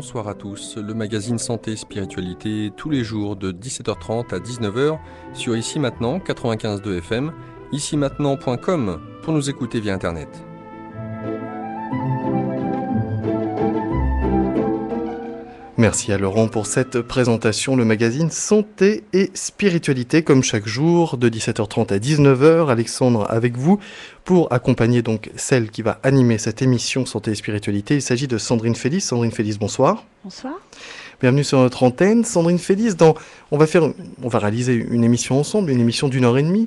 bonsoir à tous. Le magazine Santé et Spiritualité, tous les jours de 17h30 à 19h sur Ici Maintenant 95.2 FM, ici-maintenant.com pour nous écouter via Internet. Merci à Laurent pour cette présentation. Le magazine Santé et Spiritualité, comme chaque jour, de 17h30 à 19h. Alexandre avec vous pour accompagner donc celle qui va animer cette émission Santé et Spiritualité. Il s'agit de Sandrine Félix. Sandrine Félix, bonsoir. Bonsoir. Bienvenue sur notre antenne. Sandrine Félix, on va réaliser une émission ensemble, une émission d'1h30,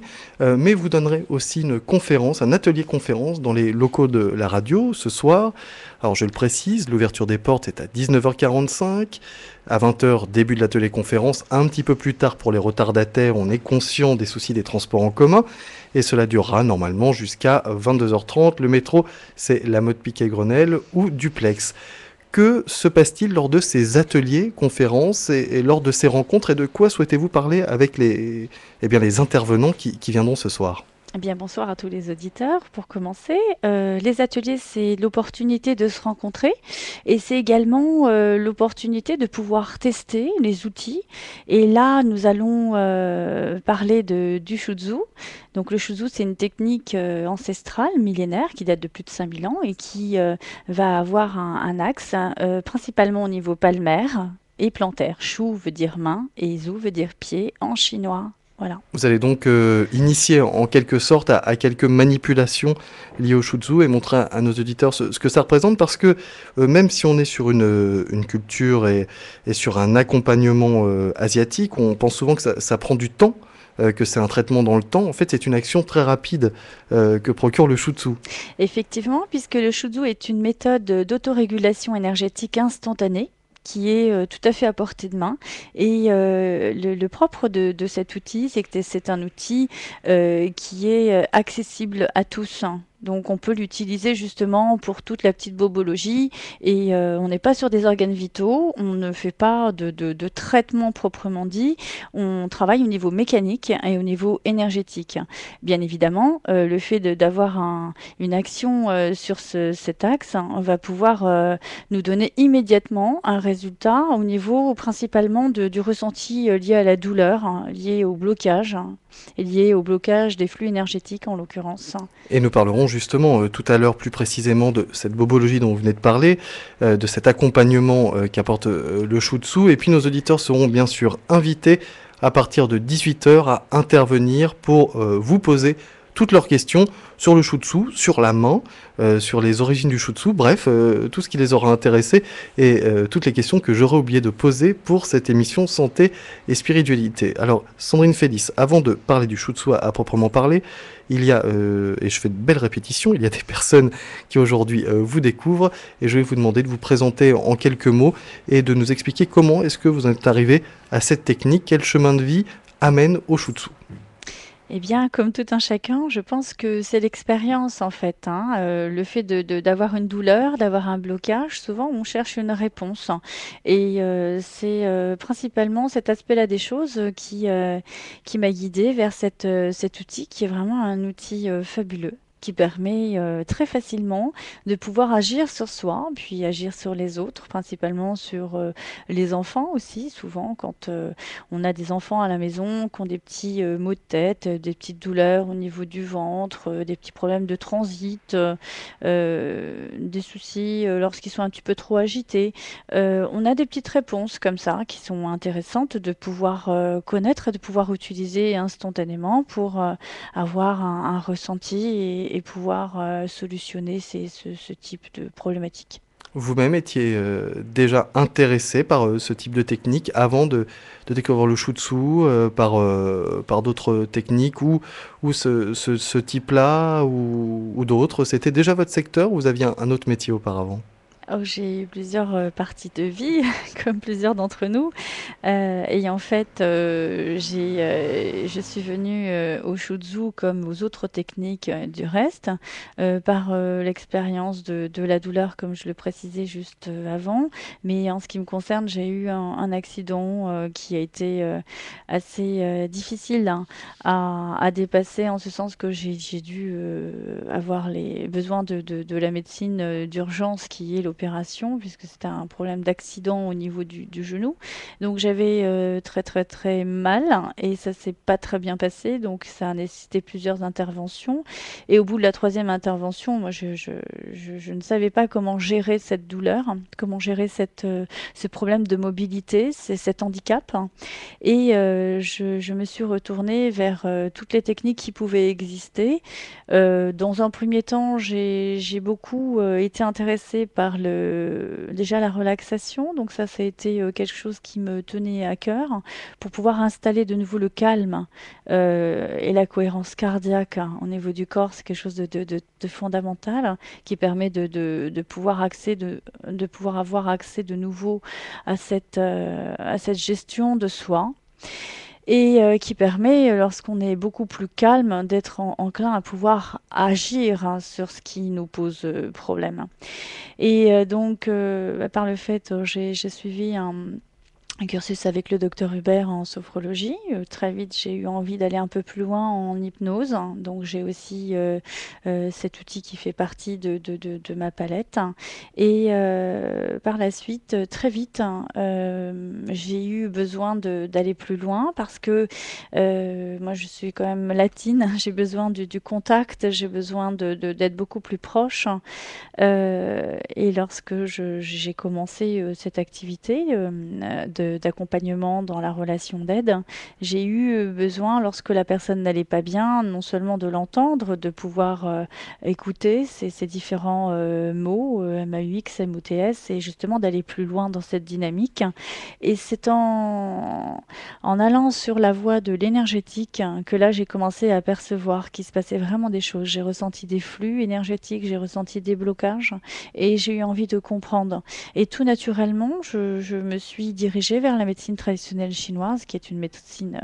mais vous donnerez aussi une conférence, un atelier conférence dans les locaux de la radio ce soir. Alors je le précise, l'ouverture des portes est à 19h45, à 20h début de l'atelier conférence, un petit peu plus tard pour les retardataires, on est conscient des soucis des transports en commun, et cela durera normalement jusqu'à 22h30. Le métro, c'est la Motte Piquet-Grenelle ou Duplex. Que se passe-t-il lors de ces ateliers, conférences et lors de ces rencontres, et de quoi souhaitez-vous parler avec les intervenants qui viendront ce soir ? Eh bien, bonsoir à tous les auditeurs. Pour commencer, les ateliers, c'est l'opportunité de se rencontrer et c'est également l'opportunité de pouvoir tester les outils. Et là, nous allons parler du Shutsu. Donc, le Shutsu, c'est une technique ancestrale, millénaire, qui date de plus de 5000 ans et qui va avoir un axe, principalement au niveau palmaire et plantaire. Shu veut dire main et Zu veut dire pied en chinois. Voilà. Vous allez donc initier en quelque sorte à quelques manipulations liées au Shutsu et montrer à nos auditeurs ce que ça représente, parce que même si on est sur une culture et sur un accompagnement asiatique, on pense souvent que ça prend du temps, que c'est un traitement dans le temps. En fait, c'est une action très rapide que procure le Shutsu. Effectivement, puisque le Shutsu est une méthode d'autorégulation énergétique instantanée, qui est tout à fait à portée de main. Et le propre de cet outil, c'est que c'est un outil qui est accessible à tous. Donc on peut l'utiliser justement pour toute la petite bobologie et on n'est pas sur des organes vitaux, on ne fait pas de traitement proprement dit, on travaille au niveau mécanique et au niveau énergétique. Bien évidemment, le fait d'avoir une action sur cet axe va pouvoir nous donner immédiatement un résultat au niveau principalement du ressenti lié à la douleur, lié au blocage, et lié au blocage des flux énergétiques en l'occurrence. Et nous parlerons justement tout à l'heure plus précisément de cette bobologie dont vous venez de parler, de cet accompagnement qu'apporte le Shutsu. Et puis nos auditeurs seront bien sûr invités à partir de 18h à intervenir pour vous poser toutes leurs questions sur le Shutsu, sur la main, sur les origines du Shutsu, bref, tout ce qui les aura intéressés et toutes les questions que j'aurais oublié de poser pour cette émission Santé et Spiritualité. Alors, Sandrine Félix, avant de parler du Shutsu à proprement parler, il y a, et je fais de belles répétitions, il y a des personnes qui aujourd'hui vous découvrent, et je vais vous demander de vous présenter en quelques mots et de nous expliquer comment est-ce que vous êtes arrivé à cette technique, quel chemin de vie amène au Shutsu. Eh bien, comme tout un chacun, je pense que c'est l'expérience en fait. Le fait d'avoir une douleur, d'avoir un blocage, souvent on cherche une réponse. Et c'est principalement cet aspect-là des choses qui m'a guidée vers cet outil qui est vraiment un outil fabuleux, qui permet très facilement de pouvoir agir sur soi, puis agir sur les autres, principalement sur les enfants aussi. Souvent, quand on a des enfants à la maison qui ont des petits maux de tête, des petites douleurs au niveau du ventre, des petits problèmes de transit, des soucis lorsqu'ils sont un petit peu trop agités, on a des petites réponses comme ça qui sont intéressantes de pouvoir connaître et de pouvoir utiliser instantanément pour avoir un ressenti et pouvoir solutionner ce type de problématique. Vous-même étiez déjà intéressé par ce type de technique avant de découvrir le Shutsu, par d'autres techniques ou ce type-là ou d'autres. C'était déjà votre secteur ou vous aviez un autre métier auparavant ? Oh, j'ai eu plusieurs parties de vie, comme plusieurs d'entre nous. Et en fait, je suis venue au Shutsu comme aux autres techniques du reste, par l'expérience de la douleur, comme je le précisais juste avant. Mais en ce qui me concerne, j'ai eu un accident qui a été assez difficile à dépasser, en ce sens que j'ai dû avoir les besoins de la médecine d'urgence, qui est l'opération l'opération, puisque c'était un problème d'accident au niveau du genou. Donc j'avais très très très mal et ça s'est pas très bien passé, donc ça a nécessité plusieurs interventions. Et au bout de la troisième intervention, moi je ne savais pas comment gérer cette douleur, comment gérer ce problème de mobilité, cet handicap. Et je me suis retournée vers toutes les techniques qui pouvaient exister. Dans un premier temps, j'ai beaucoup été intéressée par déjà la relaxation. Donc ça a été quelque chose qui me tenait à cœur pour pouvoir installer de nouveau le calme et la cohérence cardiaque au niveau du corps. C'est quelque chose de fondamental qui permet de pouvoir avoir accès de nouveau à cette gestion de soi et qui permet, lorsqu'on est beaucoup plus calme, d'être enclin à pouvoir agir sur ce qui nous pose problème. Et donc, par le fait, j'ai suivi un cursus avec le docteur Hubert en sophrologie. Très vite, j'ai eu envie d'aller un peu plus loin en hypnose. Donc, j'ai aussi cet outil qui fait partie de ma palette. Et par la suite, très vite, j'ai eu besoin d'aller plus loin parce que moi, je suis quand même latine. J'ai besoin du contact, j'ai besoin d'être beaucoup plus proche. Et lorsque j'ai commencé cette activité d'accompagnement dans la relation d'aide, j'ai eu besoin, lorsque la personne n'allait pas bien, non seulement de l'entendre, de pouvoir écouter ces différents mots, MAUX, MOTS, et justement d'aller plus loin dans cette dynamique. Et c'est en allant sur la voie de l'énergétique que là j'ai commencé à percevoir qu'il se passait vraiment des choses. J'ai ressenti des flux énergétiques, j'ai ressenti des blocages et j'ai eu envie de comprendre. Et tout naturellement, je me suis dirigée vers la médecine traditionnelle chinoise, qui est une médecine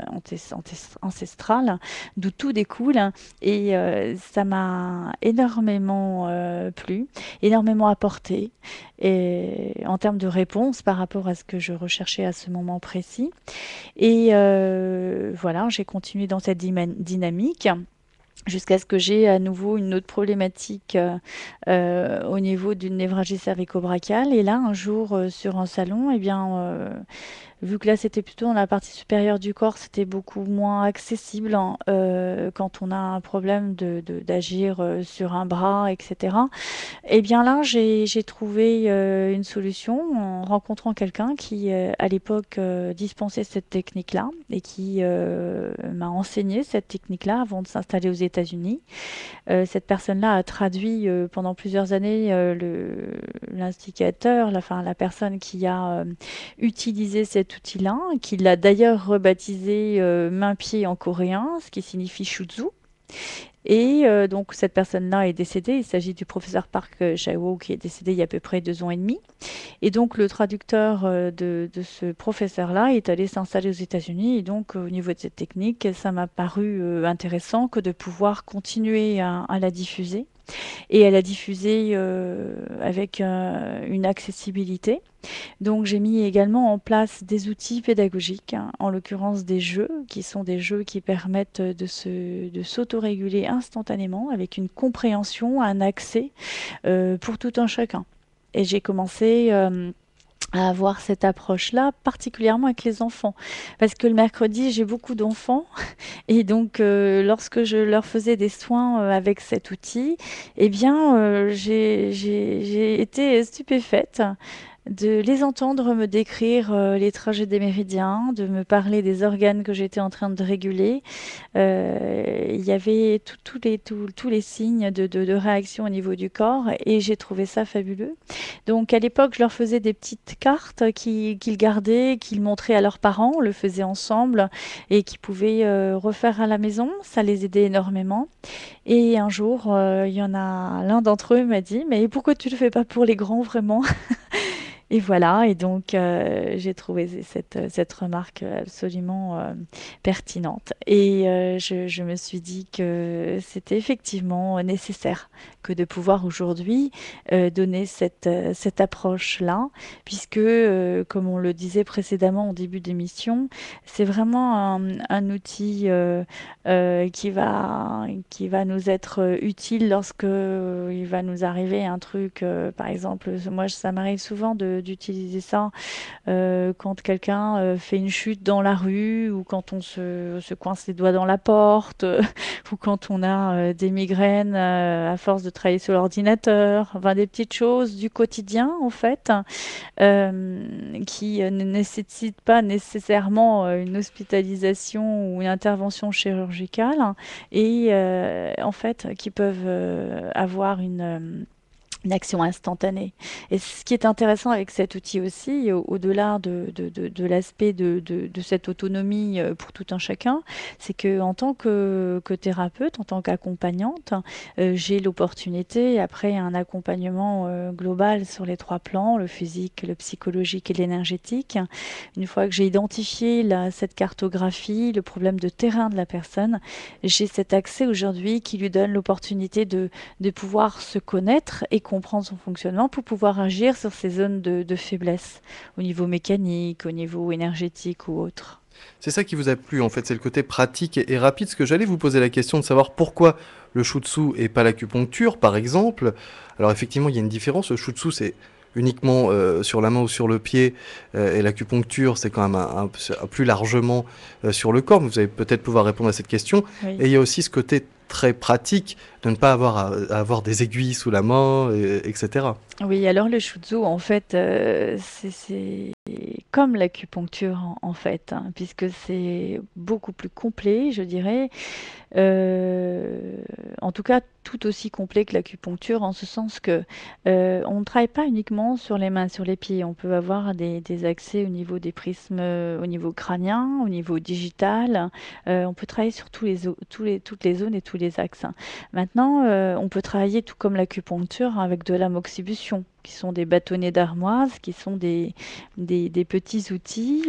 ancestrale, d'où tout découle. Et ça m'a énormément plu, énormément apporté et, en termes de réponse par rapport à ce que je recherchais à ce moment précis. Et voilà, j'ai continué dans cette dynamique jusqu'à ce que j'ai à nouveau une autre problématique au niveau d'une névralgie cervico-brachiale. Et là, un jour, sur un salon, eh bien, vu que là c'était plutôt dans la partie supérieure du corps, c'était beaucoup moins accessible quand on a un problème d'agir sur un bras, etc. Et bien là, j'ai trouvé une solution en rencontrant quelqu'un qui, à l'époque, dispensait cette technique-là et qui m'a enseigné cette technique-là avant de s'installer aux États-Unis. Cette personne-là a traduit pendant plusieurs années l'instigateur, la personne qui a utilisé cet outil-là, qui l'a d'ailleurs rebaptisé main-pied en coréen, ce qui signifie shutsu. Et donc cette personne-là est décédée. Il s'agit du professeur Park Jae-woo qui est décédé il y a à peu près 2 ans et demi. Et donc le traducteur de ce professeur-là est allé s'installer aux États-Unis. Et donc au niveau de cette technique, ça m'a paru intéressant que de pouvoir continuer à la diffuser. Et à la diffuser avec une accessibilité. Donc j'ai mis également en place des outils pédagogiques, en l'occurrence des jeux, qui sont des jeux qui permettent de s'autoréguler instantanément avec une compréhension, un accès pour tout un chacun. Et j'ai commencé à avoir cette approche-là, particulièrement avec les enfants. Parce que le mercredi, j'ai beaucoup d'enfants. Et donc, lorsque je leur faisais des soins avec cet outil, eh bien, j'ai été stupéfaite de les entendre me décrire les trajets des méridiens, de me parler des organes que j'étais en train de réguler. Il y avait tous les signes de réaction au niveau du corps et j'ai trouvé ça fabuleux. Donc à l'époque, je leur faisais des petites cartes qu'ils gardaient, qu'ils montraient à leurs parents, on le faisait ensemble et qu'ils pouvaient refaire à la maison. Ça les aidait énormément. Et un jour, il y en a l'un d'entre eux m'a dit, mais pourquoi tu le fais pas pour les grands vraiment? Et voilà, et donc j'ai trouvé cette remarque absolument pertinente. Et je me suis dit que c'était effectivement nécessaire que de pouvoir aujourd'hui donner cette approche-là, puisque, comme on le disait précédemment au début d'émission, c'est vraiment un outil qui va nous être utile lorsque il va nous arriver un truc, par exemple, moi ça m'arrive souvent d'utiliser ça quand quelqu'un fait une chute dans la rue ou quand on se coince les doigts dans la porte ou quand on a des migraines à force de travailler sur l'ordinateur, enfin des petites choses du quotidien en fait qui ne nécessitent pas nécessairement une hospitalisation ou une intervention chirurgicale et en fait qui peuvent avoir une action instantanée. Et ce qui est intéressant avec cet outil aussi, au-delà de l'aspect de cette autonomie pour tout un chacun, c'est que en tant que thérapeute, en tant qu'accompagnante, j'ai l'opportunité, après un accompagnement global sur les trois plans, le physique, le psychologique et l'énergétique, une fois que j'ai identifié cette cartographie, le problème de terrain de la personne, j'ai cet accès aujourd'hui qui lui donne l'opportunité de pouvoir se connaître et comprendre son fonctionnement pour pouvoir agir sur ces zones de faiblesse au niveau mécanique, au niveau énergétique ou autre. C'est ça qui vous a plu, en fait, c'est le côté pratique et rapide. Parce que j'allais vous poser la question de savoir pourquoi le shutsu et pas l'acupuncture, par exemple. Alors effectivement, il y a une différence. Le shutsu, c'est uniquement sur la main ou sur le pied, et l'acupuncture, c'est quand même plus largement sur le corps. Vous allez peut-être pouvoir répondre à cette question. Oui. Et il y a aussi ce côté très pratique de ne pas avoir à avoir des aiguilles sous la main, etc. Oui, alors le shutsu, en fait, c'est comme l'acupuncture, en fait, hein, puisque c'est beaucoup plus complet, je dirais. Euh, En tout cas, tout aussi complet que l'acupuncture, en ce sens que on ne travaille pas uniquement sur les mains, sur les pieds. On peut avoir des accès au niveau des prismes, au niveau crânien, au niveau digital. On peut travailler sur toutes les zones et tous les axes. Maintenant, on peut travailler tout comme l'acupuncture avec de la moxibution, qui sont des bâtonnets d'armoise, qui sont des petits outils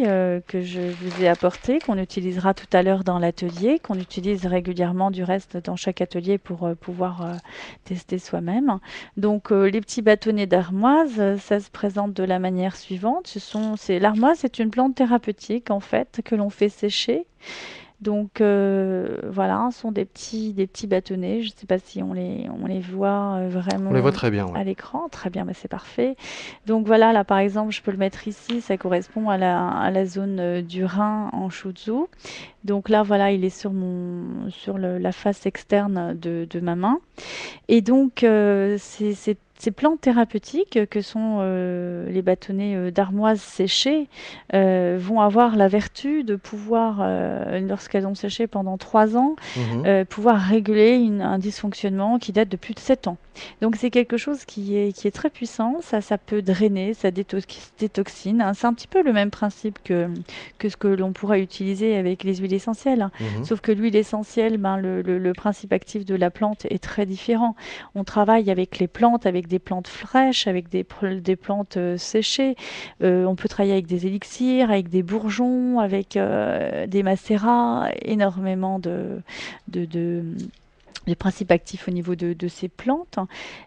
que je vous ai apportés, qu'on utilisera tout à l'heure dans l'atelier, qu'on utilise régulièrement du reste dans chaque atelier pour pouvoir tester soi-même. Donc les petits bâtonnets d'armoise, ça se présente de la manière suivante. L'armoise, c'est une plante thérapeutique en fait que l'on fait sécher. Donc voilà, ce sont des petits bâtonnets. Je ne sais pas si on les voit On les voit vraiment très bien, ouais. à l'écran. Très bien, bah, c'est parfait. Donc voilà, là par exemple, je peux le mettre ici. Ça correspond à la zone du rein en shutsu. Donc là, voilà, il est sur la face externe de ma main. Et donc, ces plantes thérapeutiques que sont les bâtonnets d'armoise séchés vont avoir la vertu de pouvoir, lorsqu'elles ont séché pendant 3 ans, Mhm. pouvoir réguler un dysfonctionnement qui date de plus de 7 ans. Donc c'est quelque chose qui est très puissant, ça peut drainer, ça détoxine, hein. C'est un petit peu le même principe que ce que l'on pourrait utiliser avec les huiles essentielles. Mhm. Sauf que l'huile essentielle, ben, le principe actif de la plante est très différent. On travaille avec les plantes, avec des plantes fraîches, avec des plantes séchées. On peut travailler avec des élixirs, avec des bourgeons, avec des macérats, énormément de les principes actifs au niveau de ces plantes.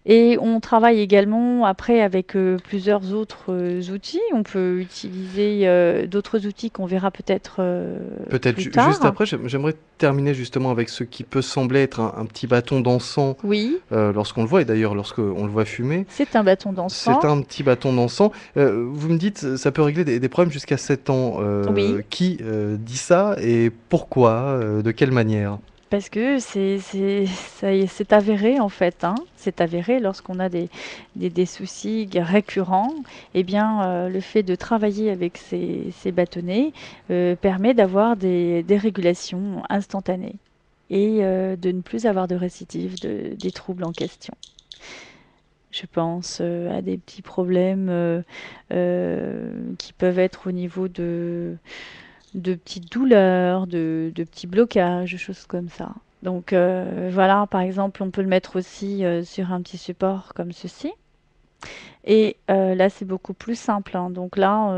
Et on travaille également après avec plusieurs autres outils. On peut utiliser d'autres outils qu'on verra peut-être Peut-être plus juste tard. après, j'aimerais terminer justement avec ce qui peut sembler être un petit bâton d'encens Oui, lorsqu'on le voit, et d'ailleurs lorsqu'on le voit fumer. c'est un bâton C'est d'encens. un petit bâton d'encens. Vous me dites, ça peut régler des problèmes jusqu'à 7 ans. Oui, Qui dit ça et pourquoi De quelle manière parce que c'est avéré en fait, hein. C'est avéré lorsqu'on a des soucis récurrents, eh bien le fait de travailler avec ces bâtonnets permet d'avoir des régulations instantanées et de ne plus avoir de récidive des troubles en question. Je pense à des petits problèmes qui peuvent être au niveau de petites douleurs, de petits blocages, de choses comme ça. Donc voilà, par exemple, on peut le mettre aussi sur un petit support comme ceci. Et là, c'est beaucoup plus simple, hein. Donc là,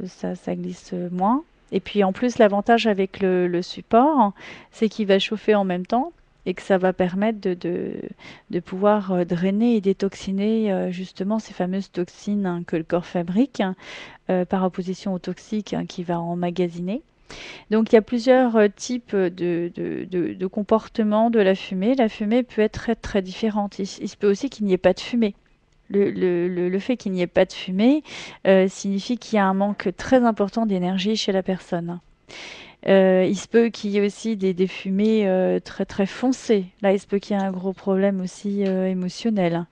ça glisse moins. Et puis en plus, l'avantage avec le support, c'est qu'il va chauffer en même temps et que ça va permettre de pouvoir drainer et détoxiner justement ces fameuses toxines, hein, que le corps fabrique, hein, par opposition aux toxiques, hein, qu'il va emmagasiner. Donc il y a plusieurs types de comportements de la fumée. La fumée peut être très très différente. Il se peut aussi qu'il n'y ait pas de fumée. Le fait qu'il n'y ait pas de fumée signifie qu'il y a un manque très important d'énergie chez la personne. Il se peut qu'il y ait aussi des fumées très très foncées. Là, il se peut qu'il y ait un gros problème aussi émotionnel.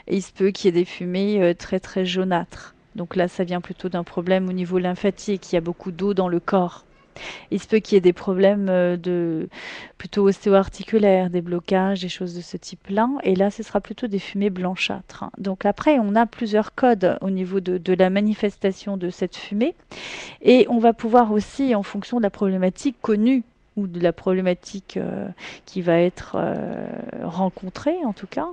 Et il se peut qu'il y ait des fumées très très jaunâtres. Donc là, ça vient plutôt d'un problème au niveau lymphatique. Il y a beaucoup d'eau dans le corps. Il se peut qu'il y ait des problèmes plutôt ostéo-articulaires, des blocages, des choses de ce type-là. Et là, ce sera plutôt des fumées blanchâtres, hein. Donc après, on a plusieurs codes au niveau de la manifestation de cette fumée. Et on va pouvoir aussi, en fonction de la problématique connue ou de la problématique qui va être rencontrée, en tout cas,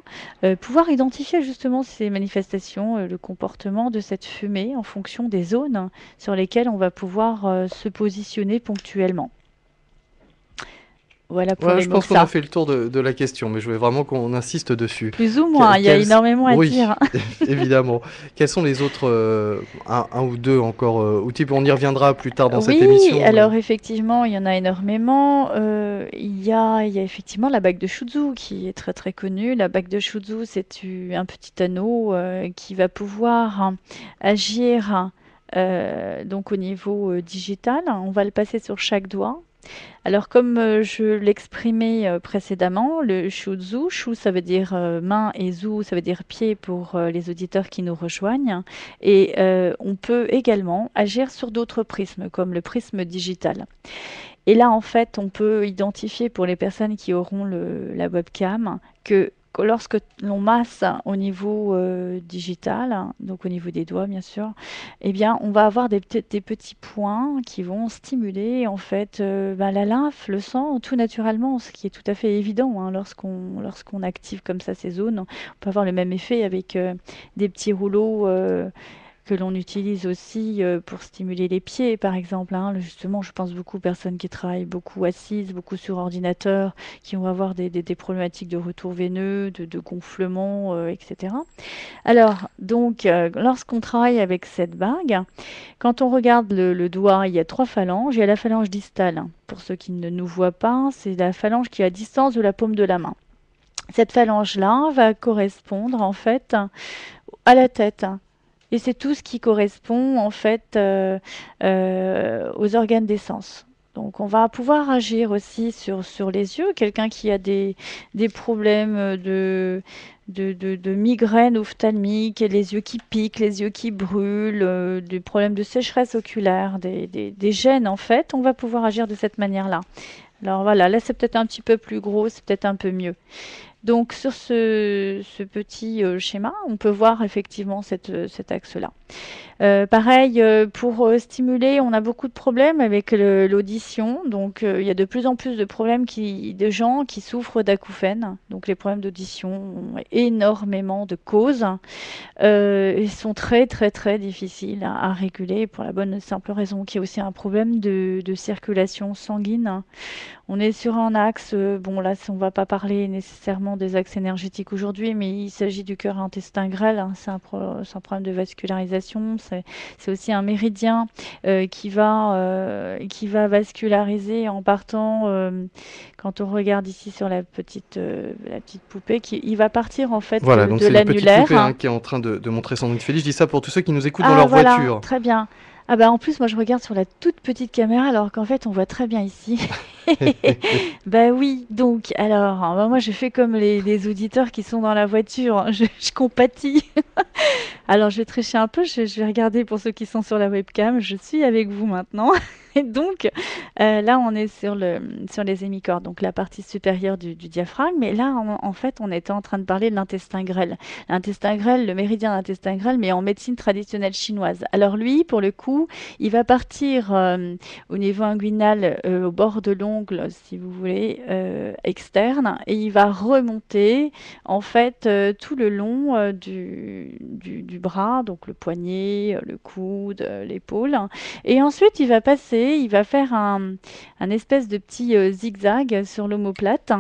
pouvoir identifier justement ces manifestations, le comportement de cette fumée en fonction des zones sur lesquelles on va pouvoir se positionner ponctuellement. Voilà pour Ouais, les je pense qu'on a MOXA. fait le tour de la question, mais je voulais vraiment qu'on insiste dessus. Plus ou moins, il y a Quels... énormément à Oui, dire. évidemment. Quels sont les autres, un ou deux encore outils? On y reviendra plus tard dans cette Oui, émission, mais... alors effectivement, il y en a énormément. Il y a effectivement la bague de Shuzu qui est très très connue. La bague de Shuzu, c'est un petit anneau qui va pouvoir agir donc au niveau digital. On va le passer sur chaque doigt. Alors, comme je l'exprimais précédemment, le shuzu, shu ça veut dire main et zu ça veut dire pied pour les auditeurs qui nous rejoignent. Et on peut également agir sur d'autres prismes, comme le prisme digital. Et là, en fait, on peut identifier pour les personnes qui auront la webcam que lorsque l'on masse au niveau digital, donc au niveau des doigts bien sûr, eh bien, on va avoir des petits points qui vont stimuler en fait la lymphe, le sang, tout naturellement, ce qui est tout à fait évident, hein, lorsqu'on active comme ça ces zones. On peut avoir le même effet avec des petits rouleaux que l'on utilise aussi pour stimuler les pieds, par exemple, hein. Justement, je pense beaucoup aux personnes qui travaillent beaucoup assises, beaucoup sur ordinateur, qui vont avoir des problématiques de retour veineux, de gonflement, etc. Alors, donc, lorsqu'on travaille avec cette bague, quand on regarde le doigt, il y a trois phalanges. Il y a la phalange distale, hein. Pour ceux qui ne nous voient pas, c'est la phalange qui est à distance de la paume de la main. Cette phalange-là va correspondre en fait à la tête. Et c'est tout ce qui correspond en fait aux organes des sens. Donc on va pouvoir agir aussi sur les yeux. Quelqu'un qui a des problèmes de migraine ophtalmique, les yeux qui piquent, les yeux qui brûlent, des problèmes de sécheresse oculaire, des gènes en fait, on va pouvoir agir de cette manière-là. Alors voilà, là c'est peut-être un petit peu plus gros, c'est peut-être un peu mieux. Donc sur ce petit schéma, on peut voir effectivement cet axe-là. Pareil, pour stimuler, on a beaucoup de problèmes avec l'audition. Donc, il y a de plus en plus de problèmes de gens qui souffrent d'acouphènes. Donc, les problèmes d'audition ont énormément de causes. Ils sont très, très, très difficiles à réguler pour la bonne et simple raison qu'il y a aussi un problème de circulation sanguine. On est sur un axe, bon là on ne va pas parler nécessairement des axes énergétiques aujourd'hui, mais il s'agit du cœur intestin grêle, hein. C'est un problème de vascularisation, c'est aussi un méridien qui va vasculariser en partant, quand on regarde ici sur la petite poupée, il va partir en fait Voilà, donc de c'est une petite l'annulaire, poupée hein. qui est en train de montrer son Félix. Je dis ça pour tous ceux qui nous écoutent dans Ah leur voilà, voiture. très bien. Ah bah en plus moi je regarde sur la toute petite caméra alors qu'en fait on voit très bien ici. Bah oui, donc alors bah moi je fais comme les auditeurs qui sont dans la voiture, hein. Je compatis. Alors je vais tricher un peu, je vais regarder pour ceux qui sont sur la webcam, je suis avec vous maintenant. Et donc là on est sur les hémicordes, donc la partie supérieure du diaphragme. Et là en fait on était en train de parler de l'intestin grêle. L'intestin grêle, le méridien d'intestin grêle, mais en médecine traditionnelle chinoise. Alors lui, pour le coup, cou, il va partir au niveau inguinal, au bord de l'ongle, si vous voulez, externe, et il va remonter en fait tout le long du bras, donc le poignet, le coude, l'épaule. Et ensuite, il va faire un espèce de petit zigzag sur l'omoplate.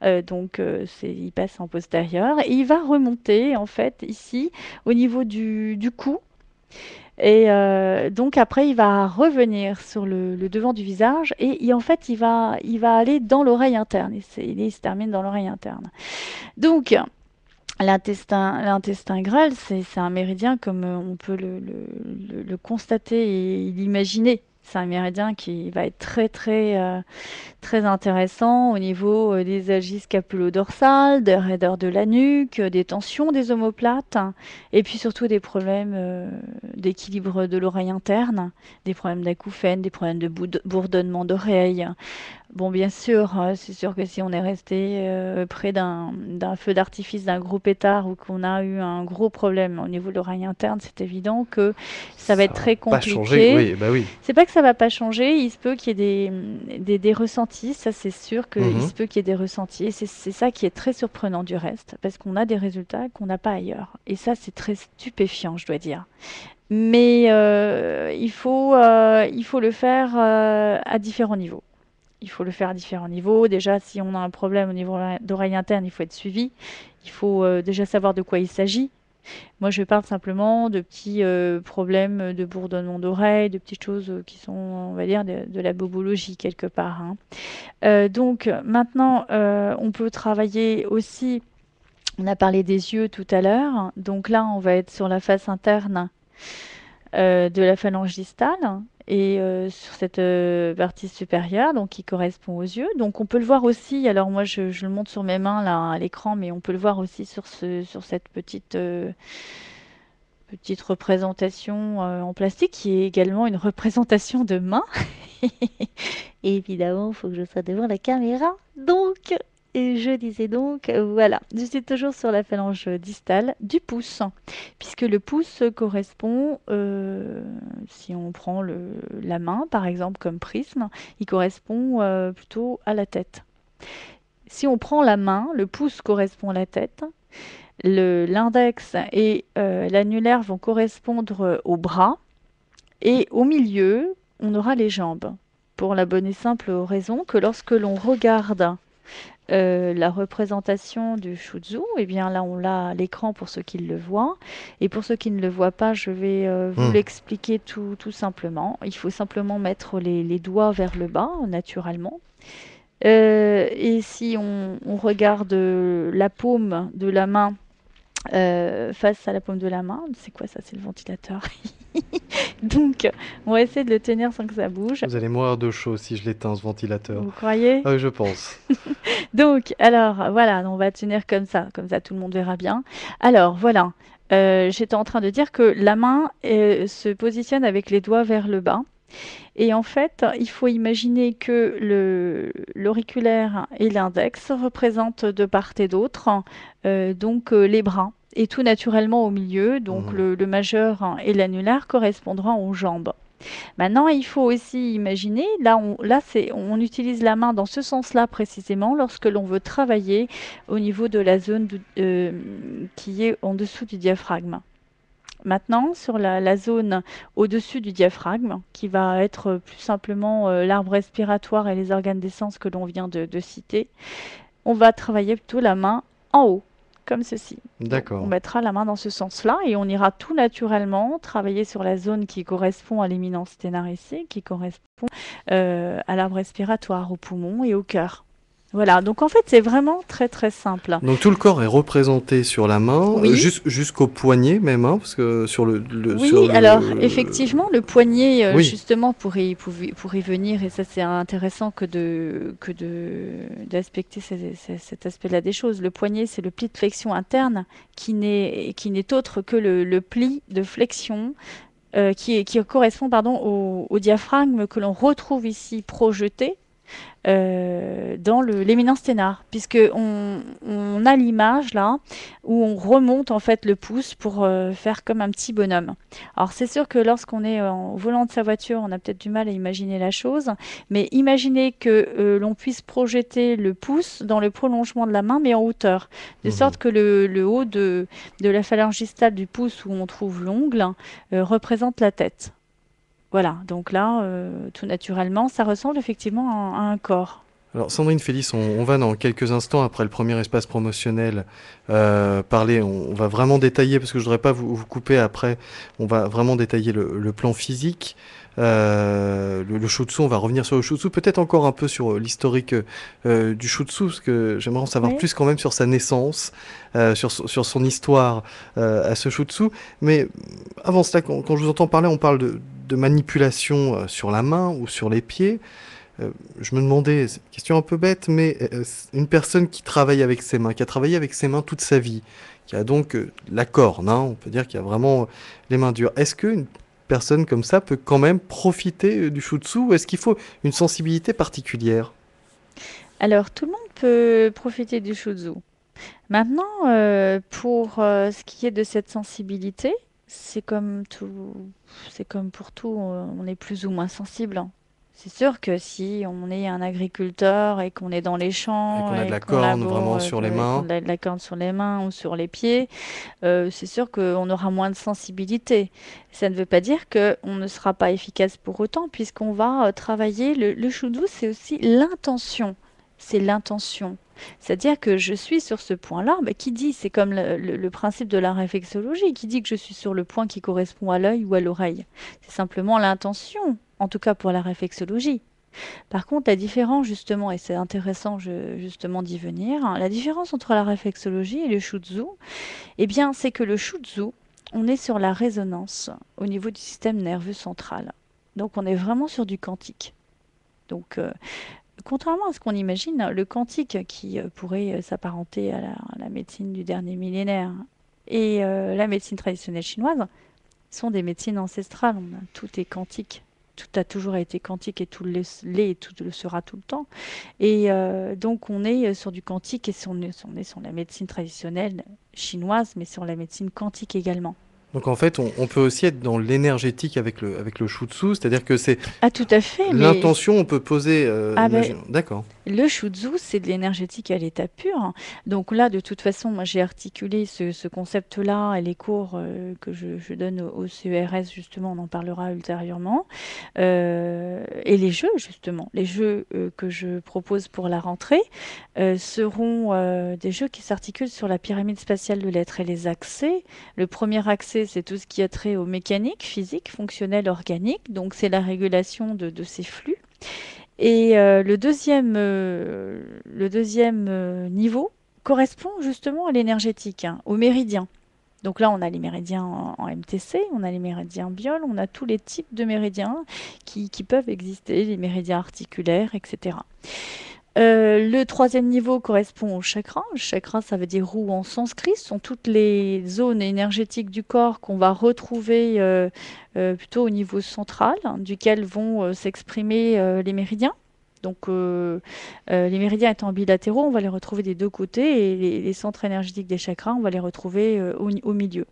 Il passe en postérieur et il va remonter en fait ici au niveau du cou. Et donc après, il va revenir sur le devant du visage et en fait, il va aller dans l'oreille interne. Il se termine dans l'oreille interne. Donc, l'intestin grêle, c'est un méridien comme on peut le constater et l'imaginer. C'est un méridien qui va être très intéressant au niveau des algies scapulo-dorsales, des raideurs de la nuque, des tensions des omoplates, et puis surtout des problèmes d'équilibre de l'oreille interne, des problèmes d'acouphènes, des problèmes de bourdonnement d'oreille. Bon, bien sûr, c'est sûr que si on est resté près d'un feu d'artifice, d'un gros pétard ou qu'on a eu un gros problème au niveau de l'oreille interne, c'est évident que ça va être très pas changer, compliqué. oui, bah oui. C'est pas que ça va pas changer, il se peut qu'il y ait des ressentis, ça c'est sûr qu'il Mhm. se peut qu'il y ait des ressentis. Et c'est ça qui est très surprenant du reste, parce qu'on a des résultats qu'on n'a pas ailleurs. Et ça, c'est très stupéfiant, je dois dire. Mais il faut le faire à différents niveaux. Il faut le faire à différents niveaux. Déjà, si on a un problème au niveau d'oreille interne, il faut être suivi. Il faut déjà savoir de quoi il s'agit. Moi, je parle simplement de petits problèmes de bourdonnement d'oreille, de petites choses qui sont, on va dire, de la bobologie quelque part, hein. Donc maintenant, on peut travailler aussi. On a parlé des yeux tout à l'heure. Donc là, on va être sur la face interne de la phalange distale et sur cette partie supérieure, donc qui correspond aux yeux. Donc on peut le voir aussi, alors moi je le montre sur mes mains là à l'écran, mais on peut le voir aussi sur cette petite représentation en plastique qui est également une représentation de main. Et évidemment, il faut que je sois devant la caméra. Donc, et je disais donc, voilà, je suis toujours sur la phalange distale du pouce, puisque le pouce correspond, si on prend la main par exemple comme prisme, il correspond plutôt à la tête. Si on prend la main, le pouce correspond à la tête, l'index et l'annulaire vont correspondre au bras, et au milieu, on aura les jambes. Pour la bonne et simple raison que lorsque l'on regarde la représentation du Shutsu, eh bien là on l'a à l'écran pour ceux qui le voient. Et pour ceux qui ne le voient pas, je vais vous l'expliquer tout simplement. Il faut simplement mettre les doigts vers le bas, naturellement. Et si on regarde la paume de la main face à la paume de la main, c'est quoi ça? C'est le ventilateur. Donc, on va essayer de le tenir sans que ça bouge. Vous allez mourir de chaud si je l'éteins, ce ventilateur. Vous croyez? Ah oui, je pense. Donc, alors, voilà, on va tenir comme ça tout le monde verra bien. Alors, voilà, j'étais en train de dire que la main se positionne avec les doigts vers le bas. Et en fait, il faut imaginer que l'auriculaire et l'index représentent de part et d'autre les bras. Et tout naturellement au milieu, donc le majeur et l'annulaire correspondront aux jambes. Maintenant, il faut aussi imaginer, on utilise la main dans ce sens-là précisément lorsque l'on veut travailler au niveau de la zone qui est en dessous du diaphragme. Maintenant, sur la zone au-dessus du diaphragme, qui va être plus simplement l'arbre respiratoire et les organes d'essence que l'on vient de citer, on va travailler plutôt la main en haut, comme ceci. D'accord. On mettra la main dans ce sens-là et on ira tout naturellement travailler sur la zone qui correspond à l'éminence sténaricée, qui correspond à l'arbre respiratoire, aux poumons et au cœur. Voilà, donc en fait c'est vraiment très simple. Donc tout le corps est représenté sur la main, Oui. Jusqu'au poignet même, hein, parce que alors effectivement le poignet, Oui. justement pour y venir, et ça c'est intéressant d'aspecter cet aspect-là des choses. Le poignet, c'est le pli de flexion interne qui n'est autre que le pli de flexion qui correspond au diaphragme que l'on retrouve ici projeté dans l'éminence ténare, puisque on a l'image là où on remonte en fait le pouce pour faire comme un petit bonhomme. Alors c'est sûr que lorsqu'on est au volant de sa voiture, on a peut-être du mal à imaginer la chose, mais imaginez que l'on puisse projeter le pouce dans le prolongement de la main, mais en hauteur, de Mhm. sorte que le haut de la phalange distale du pouce où on trouve l'ongle représente la tête. Voilà, donc là, tout naturellement, ça ressemble effectivement à un corps. Alors Sandrine Félix, on va dans quelques instants après le premier espace promotionnel parler, on va vraiment détailler, parce que je ne voudrais pas vous couper après, on va vraiment détailler le plan physique, le shutsu, on va revenir sur le shutsu, peut-être encore un peu sur l'historique du shutsu, parce que j'aimerais en savoir Oui. plus quand même sur sa naissance, sur son histoire à ce shutsu, mais avant cela, quand je vous entends parler, on parle de manipulation sur la main ou sur les pieds. Je me demandais, c'est une question un peu bête, mais une personne qui travaille avec ses mains, qui a travaillé avec ses mains toute sa vie, qui a donc la corne, hein, on peut dire qu'il a vraiment les mains dures. Est-ce qu'une personne comme ça peut quand même profiter du shutsu ou est-ce qu'il faut une sensibilité particulière? Alors, tout le monde peut profiter du shuzu. Maintenant, pour ce qui est de cette sensibilité, c'est comme tout, c'est comme pour tout, on est plus ou moins sensible, hein. C'est sûr que si on est un agriculteur et qu'on est dans les Et champs qu'on a de et la qu'on corne laboure, vraiment sur les et qu'on mains? a de la corne sur les mains ou sur les pieds, c'est sûr qu'on aura moins de sensibilité. Ça ne veut pas dire qu'on ne sera pas efficace pour autant, puisqu'on va travailler. Le shudu, c'est aussi l'intention. C'est l'intention. C'est-à-dire que je suis sur ce point-là, bah, qui dit, c'est comme le principe de la réflexologie, qui dit que je suis sur le point qui correspond à l'œil ou à l'oreille. C'est simplement l'intention, en tout cas pour la réflexologie. Par contre, la différence justement, et c'est intéressant justement d'y venir, hein, la différence entre la réflexologie et le shutsu, eh bien, c'est que le shutsu, on est sur la résonance au niveau du système nerveux central. Donc, on est vraiment sur du quantique. Donc, contrairement à ce qu'on imagine, le quantique qui pourrait s'apparenter à la médecine du dernier millénaire et la médecine traditionnelle chinoise sont des médecines ancestrales. Tout est quantique. Tout a toujours été quantique et tout l'est et tout le sera tout le temps. Et donc on est sur du quantique et on est sur la médecine traditionnelle chinoise, mais sur la médecine quantique également. Donc en fait, on peut aussi être dans l'énergétique avec le shutsu, c'est-à-dire que c'est Ah tout à fait, mais l'intention, on peut poser, ah ben, imagine, d'accord. le shutsu, c'est de l'énergétique à l'état pur. Donc là, de toute façon, moi j'ai articulé ce concept-là et les cours que je donne au CERS, justement, on en parlera ultérieurement. Et les jeux, justement, les jeux que je propose pour la rentrée seront des jeux qui s'articulent sur la pyramide spatiale de l'être et les accès. Le premier accès, c'est tout ce qui a trait aux mécaniques, physiques, fonctionnelles, organiques. Donc c'est la régulation de ces flux. Et le deuxième niveau correspond justement à l'énergétique, hein, au méridien. Donc là, on a les méridiens en MTC, on a les méridiens biol, on a tous les types de méridiens qui peuvent exister, les méridiens articulaires, etc. Le troisième niveau correspond au chakra. Le chakra, ça veut dire roue en sanskrit. Ce sont toutes les zones énergétiques du corps qu'on va retrouver plutôt au niveau central, hein, duquel vont s'exprimer les méridiens. Donc, les méridiens étant bilatéraux, on va les retrouver des deux côtés et les centres énergétiques des chakras, on va les retrouver au milieu.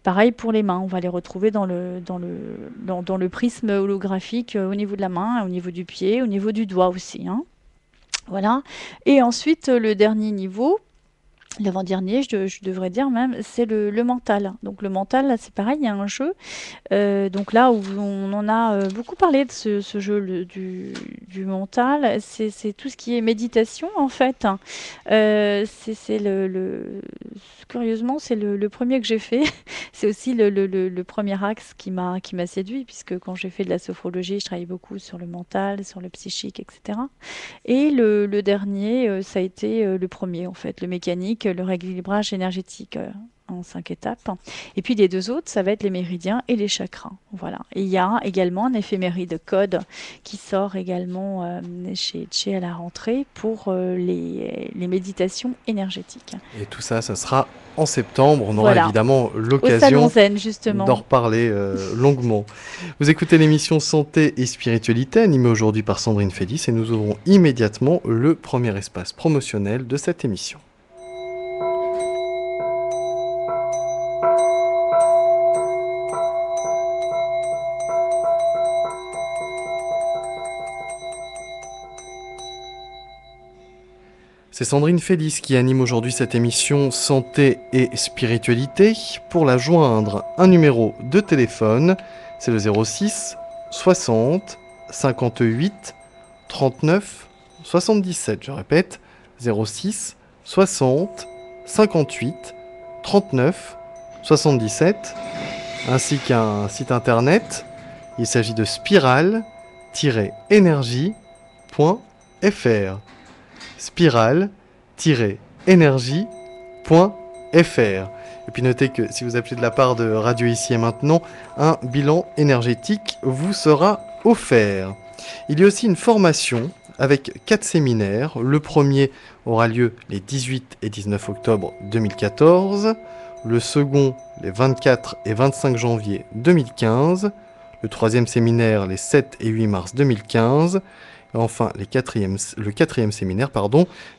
Pareil pour les mains, on va les retrouver dans le prisme holographique au niveau de la main, au niveau du pied, au niveau du doigt aussi, hein. Voilà. Et ensuite, le dernier niveau, l'avant-dernier, je devrais dire même, c'est le mental. Donc le mental, là, c'est pareil, il y a un jeu. Donc là où on en a beaucoup parlé de ce jeu du mental, c'est tout ce qui est méditation en fait, hein. C'est curieusement, c'est le premier que j'ai fait. C'est aussi le premier axe qui m'a séduit, puisque quand j'ai fait de la sophrologie, je travaillais beaucoup sur le mental, sur le psychique, etc. Et le dernier, ça a été le premier, en fait, le mécanique, le rééquilibrage énergétique en 5 étapes. Et puis les 2 autres, ça va être les méridiens et les chakras. Voilà. Et il y a également un éphéméride code qui sort également chez à la rentrée pour les méditations énergétiques. Et tout ça, ça sera en septembre. On aura Voilà. évidemment Au l'occasion Salon Zen, justement. d'en reparler longuement. Vous écoutez l'émission Santé et Spiritualité, animée aujourd'hui par Sandrine Félix, et nous ouvrons immédiatement le premier espace promotionnel de cette émission. C'est Sandrine Félix qui anime aujourd'hui cette émission Santé et Spiritualité. Pour la joindre, un numéro de téléphone, c'est le 06 60 58 39 77. Je répète, 06 60 58 39 77, ainsi qu'un site internet. Il s'agit de spiral-énergie.fr. spiral-énergie.fr. Et puis notez que si vous appelez de la part de Radio Ici et Maintenant, un bilan énergétique vous sera offert. Il y a aussi une formation avec 4 séminaires. Le premier aura lieu les 18 et 19 octobre 2014. Le second, les 24 et 25 janvier 2015. Le troisième séminaire, les 7 et 8 mars 2015. Et enfin, le quatrième séminaire,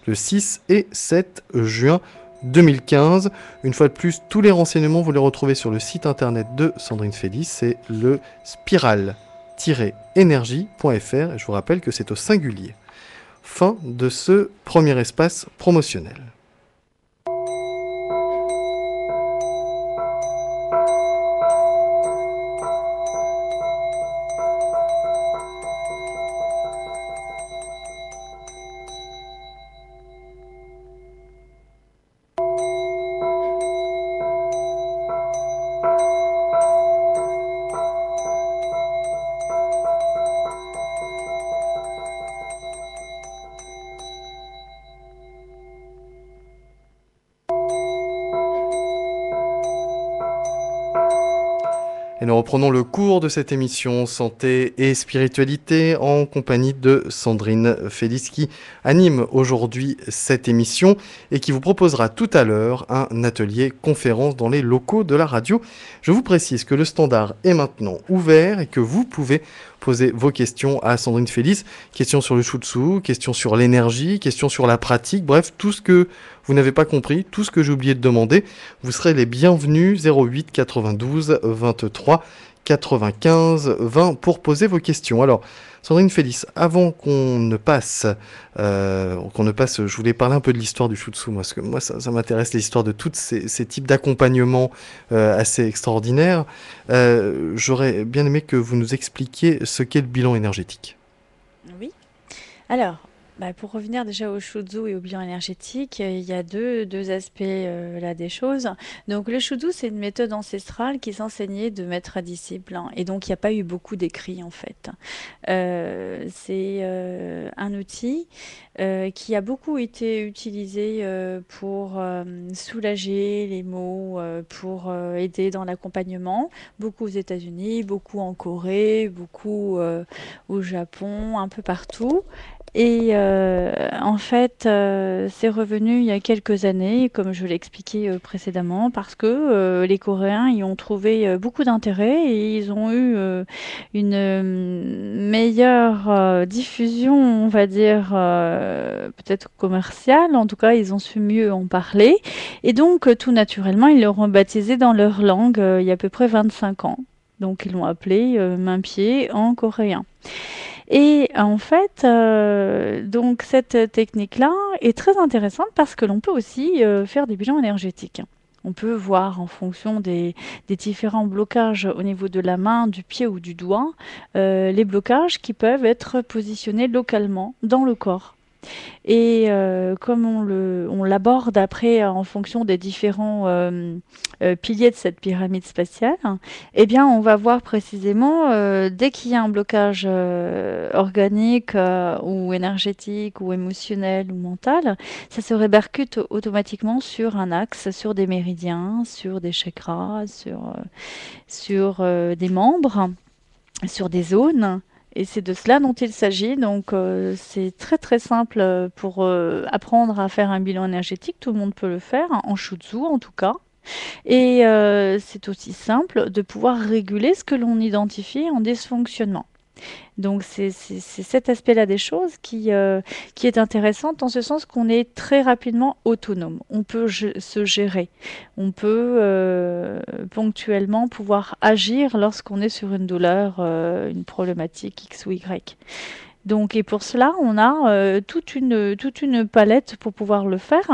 le 6 et 7 juin 2015. Une fois de plus, tous les renseignements, vous les retrouvez sur le site internet de Sandrine Félix. C'est le spiral-énergie.fr. Et je vous rappelle que c'est au singulier. Fin de ce premier espace promotionnel. Et nous reprenons le cours de cette émission Santé et Spiritualité en compagnie de Sandrine Félix qui anime aujourd'hui cette émission et qui vous proposera tout à l'heure un atelier conférence dans les locaux de la radio. Je vous précise que le standard est maintenant ouvert et que vous pouvez poser vos questions à Sandrine Félix. Questions sur le Shutsu, questions sur l'énergie, questions sur la pratique, bref, tout ce que vous n'avez pas compris, tout ce que j'ai oublié de demander, vous serez les bienvenus 08 92 23 95 20 pour poser vos questions. Alors, Sandrine Félix, avant qu'on ne passe, je voulais parler un peu de l'histoire du Shutsu, parce que moi, ça m'intéresse, l'histoire de tous ces types d'accompagnement assez extraordinaires. J'aurais bien aimé que vous nous expliquiez ce qu'est le bilan énergétique. Oui. Alors, pour revenir déjà au Shutsu et au bilan énergétique, il y a deux aspects là des choses. Donc le Shutsu, c'est une méthode ancestrale qui s'enseignait de maître à disciple, hein, et donc il n'y a pas eu beaucoup d'écrits en fait. C'est un outil qui a beaucoup été utilisé pour soulager les maux, pour aider dans l'accompagnement, beaucoup aux États-Unis, beaucoup en Corée, beaucoup au Japon, un peu partout. Et en fait, c'est revenu il y a quelques années, comme je l'ai expliqué précédemment, parce que les Coréens y ont trouvé beaucoup d'intérêt et ils ont eu une meilleure diffusion, on va dire, peut-être commerciale. En tout cas, ils ont su mieux en parler. Et donc, tout naturellement, ils l'ont baptisé dans leur langue il y a à peu près 25 ans. Donc, ils l'ont appelé main-pied en coréen. Et en fait, donc cette technique-là est très intéressante parce que l'on peut aussi faire des bilans énergétiques. On peut voir en fonction des différents blocages au niveau de la main, du pied ou du doigt, les blocages qui peuvent être positionnés localement dans le corps. Et comme on l'aborde après en fonction des différents piliers de cette pyramide spatiale, eh bien, on va voir précisément, dès qu'il y a un blocage organique ou énergétique ou émotionnel ou mental, ça se répercute automatiquement sur un axe, sur des méridiens, sur des chakras, sur des membres, sur des zones. Et c'est de cela dont il s'agit. Donc, c'est très très simple pour apprendre à faire un bilan énergétique. Tout le monde peut le faire, hein, en Shutsu en tout cas. Et c'est aussi simple de pouvoir réguler ce que l'on identifie en dysfonctionnement. Donc c'est cet aspect-là des choses qui est intéressante en ce sens qu'on est très rapidement autonome. On peut se gérer. On peut ponctuellement pouvoir agir lorsqu'on est sur une douleur, une problématique X ou Y. Donc, et pour cela, on a toute une palette pour pouvoir le faire.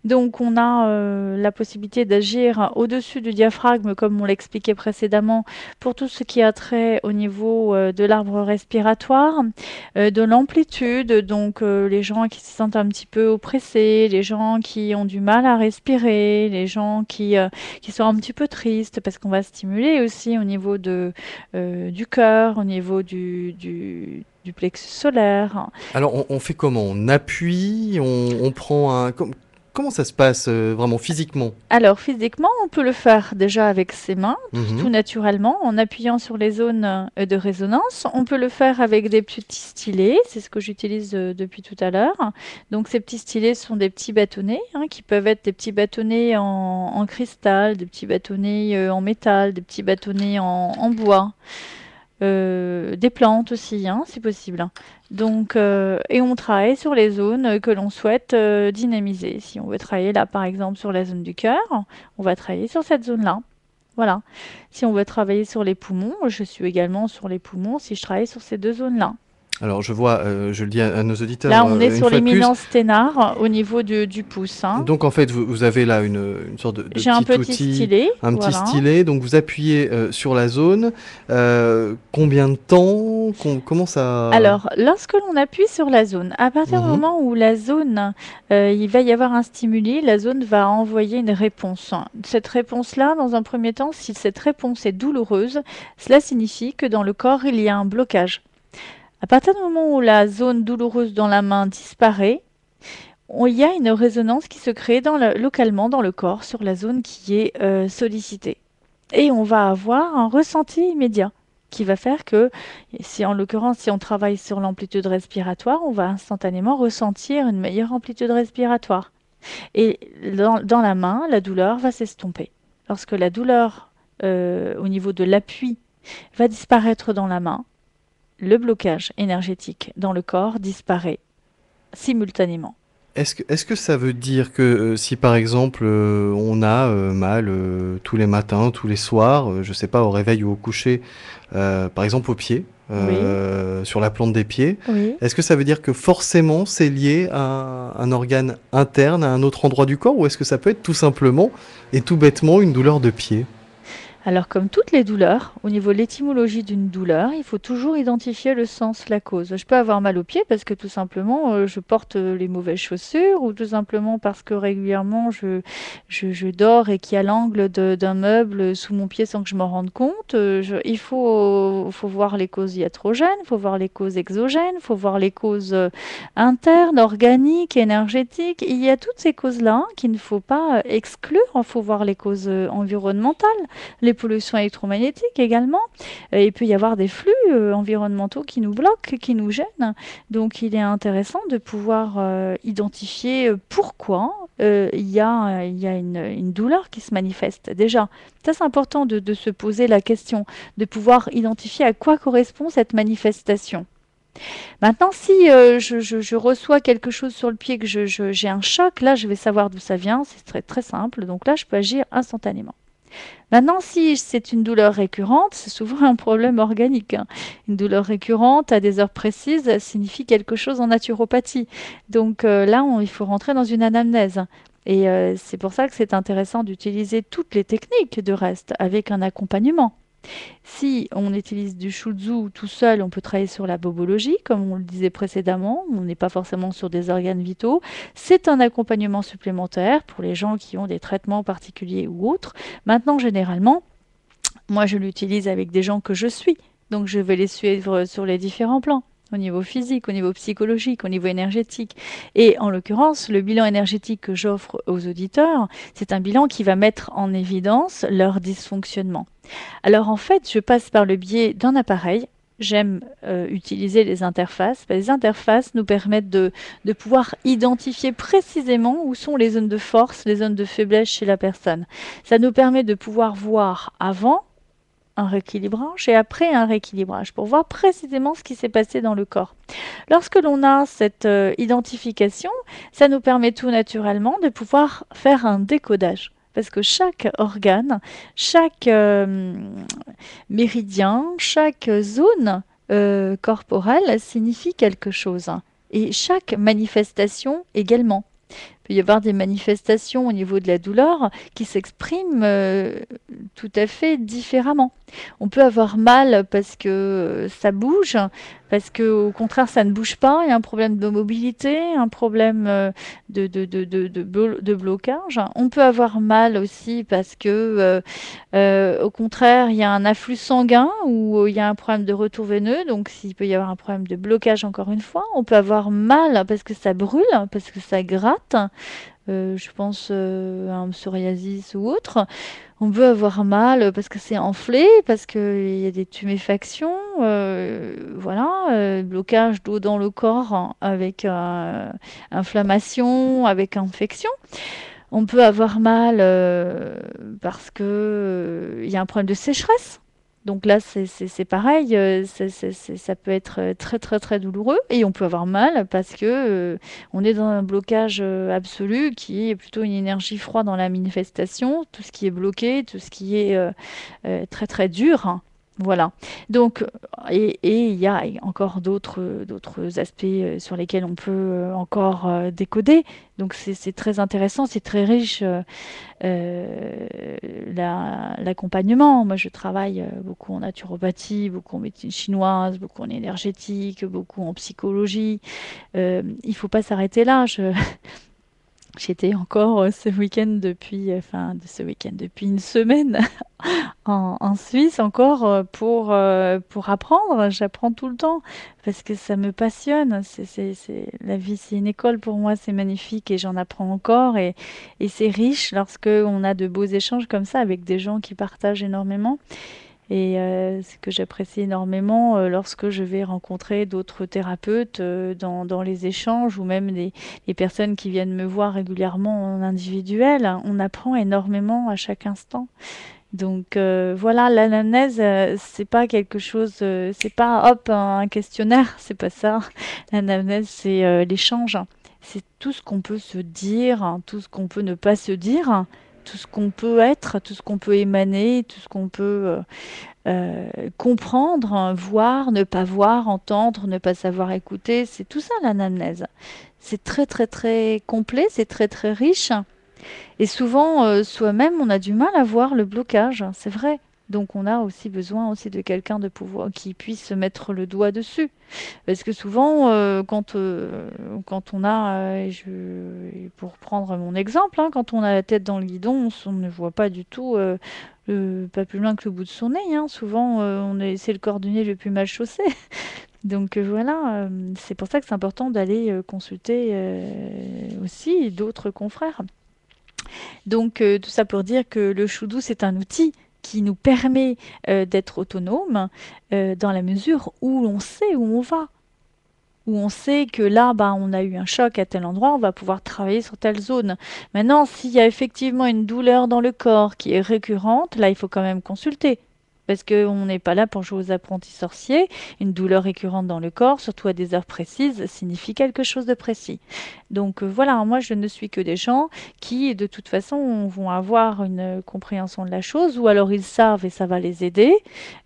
Donc, on a la possibilité d'agir au-dessus du diaphragme, comme on l'expliquait précédemment, pour tout ce qui a trait au niveau de l'arbre respiratoire, de l'amplitude, donc les gens qui se sentent un petit peu oppressés, les gens qui ont du mal à respirer, les gens qui sont un petit peu tristes, parce qu'on va stimuler aussi au niveau du cœur, au niveau du plexus solaire. Alors, on fait comment? On appuie, on prend un... Comment ça se passe vraiment physiquement? Alors physiquement, on peut le faire déjà avec ses mains, tout Mhm. naturellement, en appuyant sur les zones de résonance. On peut le faire avec des petits stylets, c'est ce que j'utilise depuis tout à l'heure. Donc ces petits stylets sont des petits bâtonnets, hein, qui peuvent être des petits bâtonnets en cristal, des petits bâtonnets en métal, des petits bâtonnets en bois. Des plantes aussi, hein, c'est possible. Donc, et on travaille sur les zones que l'on souhaite dynamiser. Si on veut travailler là, par exemple, sur la zone du cœur, on va travailler sur cette zone-là. Voilà. Si on veut travailler sur les poumons, je suis également sur les poumons si je travaille sur ces deux zones-là. Alors, je vois, je le dis à nos auditeurs Là, on est une sur fois de plus. l'éminence ténare au niveau du pouce, hein. Donc, en fait, vous avez là une sorte de J'ai un petit petit outil, stylet, un petit voilà. stylet. Donc, vous appuyez sur la zone. Combien de temps? Comment ça... Alors, lorsque l'on appuie sur la zone, à partir du Mhm. moment où la zone, il va y avoir un stimuli, la zone va envoyer une réponse. Cette réponse-là, dans un premier temps, si cette réponse est douloureuse, cela signifie que dans le corps, il y a un blocage. À partir du moment où la zone douloureuse dans la main disparaît, il y a une résonance qui se crée localement dans le corps sur la zone qui est sollicitée. Et on va avoir un ressenti immédiat qui va faire que, si en l'occurrence, si on travaille sur l'amplitude respiratoire, on va instantanément ressentir une meilleure amplitude respiratoire. Et dans la main, la douleur va s'estomper. Lorsque la douleur au niveau de l'appui va disparaître dans la main, le blocage énergétique dans le corps disparaît simultanément. Est-ce que ça veut dire que si par exemple on a mal tous les matins, tous les soirs, je sais pas, au réveil ou au coucher, par exemple aux pieds, Oui, sur la plante des pieds, oui. est-ce que ça veut dire que forcément c'est lié à un organe interne, à un autre endroit du corps, ou est-ce que ça peut être tout simplement et tout bêtement une douleur de pied? Alors, comme toutes les douleurs, au niveau de l'étymologie d'une douleur, il faut toujours identifier le sens, la cause. Je peux avoir mal aux pieds parce que tout simplement je porte les mauvaises chaussures ou tout simplement parce que régulièrement je dors et qu'il y a l'angle d'un meuble sous mon pied sans que je m'en rende compte. Il faut voir les causes iatrogènes, il faut voir les causes exogènes, il faut voir les causes internes, organiques, énergétiques. Il y a toutes ces causes-là qu'il ne faut pas exclure. Il faut voir les causes environnementales, les pollutions électromagnétiques également. Il peut y avoir des flux environnementaux qui nous bloquent, qui nous gênent. Donc il est intéressant de pouvoir identifier pourquoi il y a une douleur qui se manifeste. Déjà, ça c'est important de se poser la question, de pouvoir identifier à quoi correspond cette manifestation. Maintenant, si je reçois quelque chose sur le pied, que j'ai un choc, là je vais savoir d'où ça vient, c'est très, très simple. Donc là, je peux agir instantanément. Maintenant, si c'est une douleur récurrente, c'est souvent un problème organique, hein. Une douleur récurrente à des heures précises signifie quelque chose en naturopathie. Donc là, il faut rentrer dans une anamnèse. Et c'est pour ça que c'est intéressant d'utiliser toutes les techniques de reste avec un accompagnement. Si on utilise du Shutsu tout seul, on peut travailler sur la bobologie, comme on le disait précédemment. On n'est pas forcément sur des organes vitaux. C'est un accompagnement supplémentaire pour les gens qui ont des traitements particuliers ou autres. Maintenant, généralement, moi, je l'utilise avec des gens que je suis. Donc, je vais les suivre sur les différents plans, au niveau physique, au niveau psychologique, au niveau énergétique. Et en l'occurrence, le bilan énergétique que j'offre aux auditeurs, c'est un bilan qui va mettre en évidence leur dysfonctionnement. Alors en fait, je passe par le biais d'un appareil. J'aime utiliser les interfaces. Les interfaces nous permettent de pouvoir identifier précisément où sont les zones de force, les zones de faiblesse chez la personne. Ça nous permet de pouvoir voir avant un rééquilibrage et après un rééquilibrage pour voir précisément ce qui s'est passé dans le corps. Lorsque l'on a cette identification, ça nous permet tout naturellement de pouvoir faire un décodage. Parce que chaque organe, chaque méridien, chaque zone corporelle signifie quelque chose. Et chaque manifestation également. Il peut y avoir des manifestations au niveau de la douleur qui s'expriment tout à fait différemment. On peut avoir mal parce que ça bouge, parce que au contraire ça ne bouge pas, il y a un problème de mobilité, un problème de blocage. On peut avoir mal aussi parce que au contraire il y a un afflux sanguin ou il y a un problème de retour veineux, donc s'il peut y avoir un problème de blocage encore une fois. On peut avoir mal parce que ça brûle, parce que ça gratte. Je pense à un psoriasis ou autre. On peut avoir mal parce que c'est enflé, parce qu'il y a des tuméfactions, voilà, blocage d'eau dans le corps avec inflammation, avec infection. On peut avoir mal parce que il y a un problème de sécheresse. Donc là, c'est pareil, ça peut être très très très douloureux et on peut avoir mal parce que on est dans un blocage absolu qui est plutôt une énergie froide dans la manifestation, tout ce qui est bloqué, tout ce qui est très très dur. Hein. Voilà. Donc, et il y a encore d'autres aspects sur lesquels on peut encore décoder. Donc c'est très intéressant, c'est très riche l'accompagnement. Moi, je travaille beaucoup en naturopathie, beaucoup en médecine chinoise, beaucoup en énergétique, beaucoup en psychologie. Il ne faut pas s'arrêter là. J'étais encore depuis une semaine en Suisse encore pour apprendre. J'apprends tout le temps parce que ça me passionne. La vie, c'est une école pour moi, c'est magnifique et j'en apprends encore et c'est riche lorsque on a de beaux échanges comme ça avec des gens qui partagent énormément. Et ce que j'apprécie énormément lorsque je vais rencontrer d'autres thérapeutes dans les échanges ou même les personnes qui viennent me voir régulièrement en individuel, on apprend énormément à chaque instant. Donc voilà, l'anamnèse, c'est pas quelque chose, c'est pas hop un questionnaire, c'est pas ça. L'anamnèse, c'est l'échange. C'est tout ce qu'on peut se dire, hein, tout ce qu'on peut ne pas se dire, tout ce qu'on peut être, tout ce qu'on peut émaner, tout ce qu'on peut comprendre, voir, ne pas voir, entendre, ne pas savoir écouter. C'est tout ça l'anamnèse. C'est très très très complet, c'est très très riche. Et souvent, soi-même, on a du mal à voir le blocage, c'est vrai. Donc on a aussi besoin aussi de quelqu'un de pouvoir qui puisse mettre le doigt dessus. Parce que souvent, quand on a, pour prendre mon exemple, hein, quand on a la tête dans le guidon, on ne voit pas du tout, pas plus loin que le bout de son nez. Hein. Souvent, c'est le cordonnier le plus mal chaussé. Donc voilà, c'est pour ça que c'est important d'aller consulter aussi d'autres confrères. Donc tout ça pour dire que le Shudu, c'est un outil qui nous permet d'être autonome dans la mesure où on sait où on va. Où on sait que là, on a eu un choc à tel endroit, on va pouvoir travailler sur telle zone. Maintenant, s'il y a effectivement une douleur dans le corps qui est récurrente, là, il faut quand même consulter. Parce qu'on n'est pas là pour jouer aux apprentis sorciers. Une douleur récurrente dans le corps, surtout à des heures précises, signifie quelque chose de précis. Donc voilà, moi je ne suis que des gens qui de toute façon vont avoir une compréhension de la chose, ou alors ils savent et ça va les aider,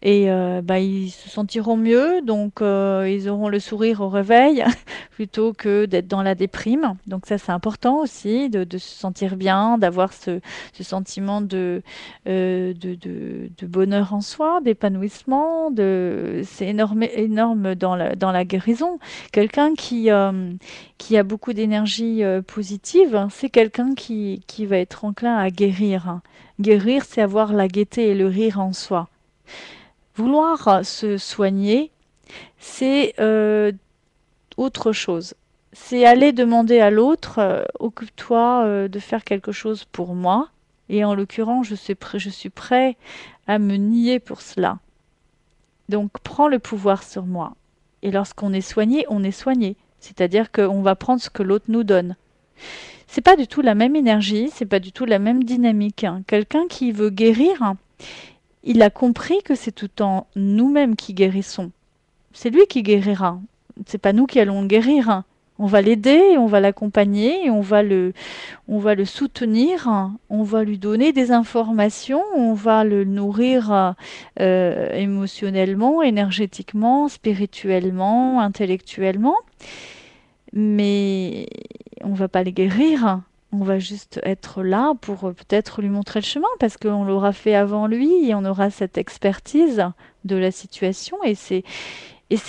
et ils se sentiront mieux, donc ils auront le sourire au réveil, plutôt que d'être dans la déprime. Donc ça c'est important aussi, de se sentir bien, d'avoir ce sentiment de bonheur en soi. soi, d'épanouissement, c'est énorme, énorme dans la guérison. Quelqu'un qui a beaucoup d'énergie positive, c'est quelqu'un qui va être enclin à guérir. Guérir, c'est avoir la gaieté et le rire en soi. Vouloir se soigner, c'est autre chose. C'est aller demander à l'autre, occupe-toi de faire quelque chose pour moi. Et en l'occurrence, je suis prêt à me nier pour cela. Donc, prends le pouvoir sur moi. Et lorsqu'on est soigné, on est soigné. C'est-à-dire qu'on va prendre ce que l'autre nous donne. C'est pas du tout la même énergie, c'est pas du tout la même dynamique. Quelqu'un qui veut guérir, il a compris que c'est tout en nous-mêmes qui guérissons. C'est lui qui guérira. C'est pas nous qui allons le guérir. On va l'aider, on va l'accompagner, on va le soutenir, on va lui donner des informations, on va le nourrir émotionnellement, énergétiquement, spirituellement, intellectuellement. Mais on va pas le guérir. On va juste être là pour peut-être lui montrer le chemin parce qu'on l'aura fait avant lui et on aura cette expertise de la situation et c'est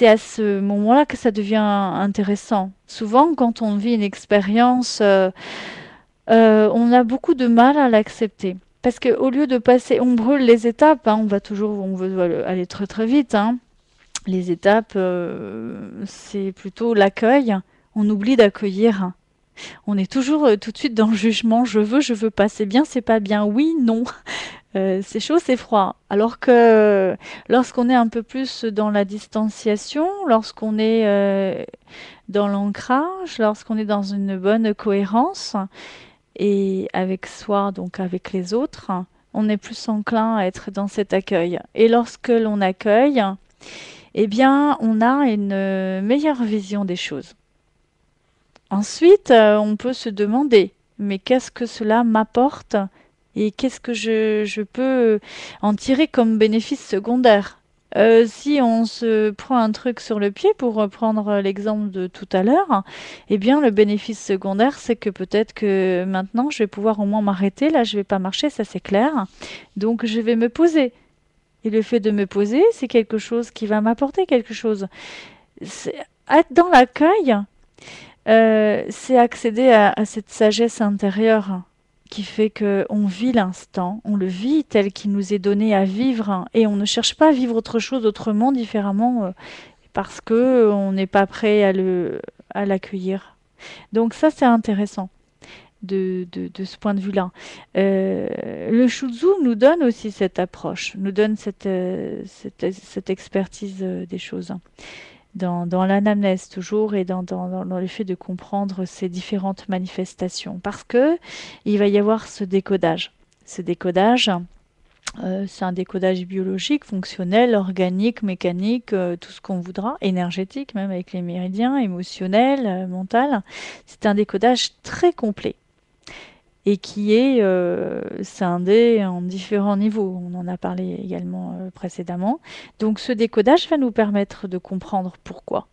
à ce moment-là que ça devient intéressant. Souvent, quand on vit une expérience, on a beaucoup de mal à l'accepter. Parce qu'au lieu de passer, on brûle les étapes, hein, on veut aller très très vite. Hein. Les étapes, c'est plutôt l'accueil. On oublie d'accueillir. On est toujours tout de suite dans le jugement. Je veux pas. C'est bien, c'est pas bien. Oui, non. C'est chaud, c'est froid. Alors que lorsqu'on est un peu plus dans la distanciation, lorsqu'on est dans l'ancrage, lorsqu'on est dans une bonne cohérence et avec soi, donc avec les autres, on est plus enclin à être dans cet accueil. Et lorsque l'on accueille, eh bien, on a une meilleure vision des choses. Ensuite, on peut se demander, mais qu'est-ce que cela m'apporte et qu'est-ce que je peux en tirer comme bénéfice secondaire? Si on se prend un truc sur le pied, pour reprendre l'exemple de tout à l'heure, eh bien le bénéfice secondaire, c'est que peut-être que maintenant, je vais pouvoir au moins m'arrêter. Là, je vais pas marcher, ça c'est clair. Donc, je vais me poser. Et le fait de me poser, c'est quelque chose qui va m'apporter quelque chose. Être dans l'accueil, c'est accéder à cette sagesse intérieure qui fait qu'on vit l'instant, on le vit tel qu'il nous est donné à vivre et on ne cherche pas à vivre autre chose autrement, différemment, parce que on n'est pas prêt à l'accueillir. Donc ça, c'est intéressant de ce point de vue-là. Le Shuzu nous donne aussi cette approche, nous donne cette expertise des choses. Dans l'anamnèse toujours et dans le fait de comprendre ces différentes manifestations. Parce que il va y avoir ce décodage. Ce décodage, c'est un décodage biologique, fonctionnel, organique, mécanique, tout ce qu'on voudra, énergétique même avec les méridiens, émotionnel, mental. C'est un décodage très complet et qui est scindé en différents niveaux. On en a parlé également précédemment. Donc ce décodage va nous permettre de comprendre pourquoi.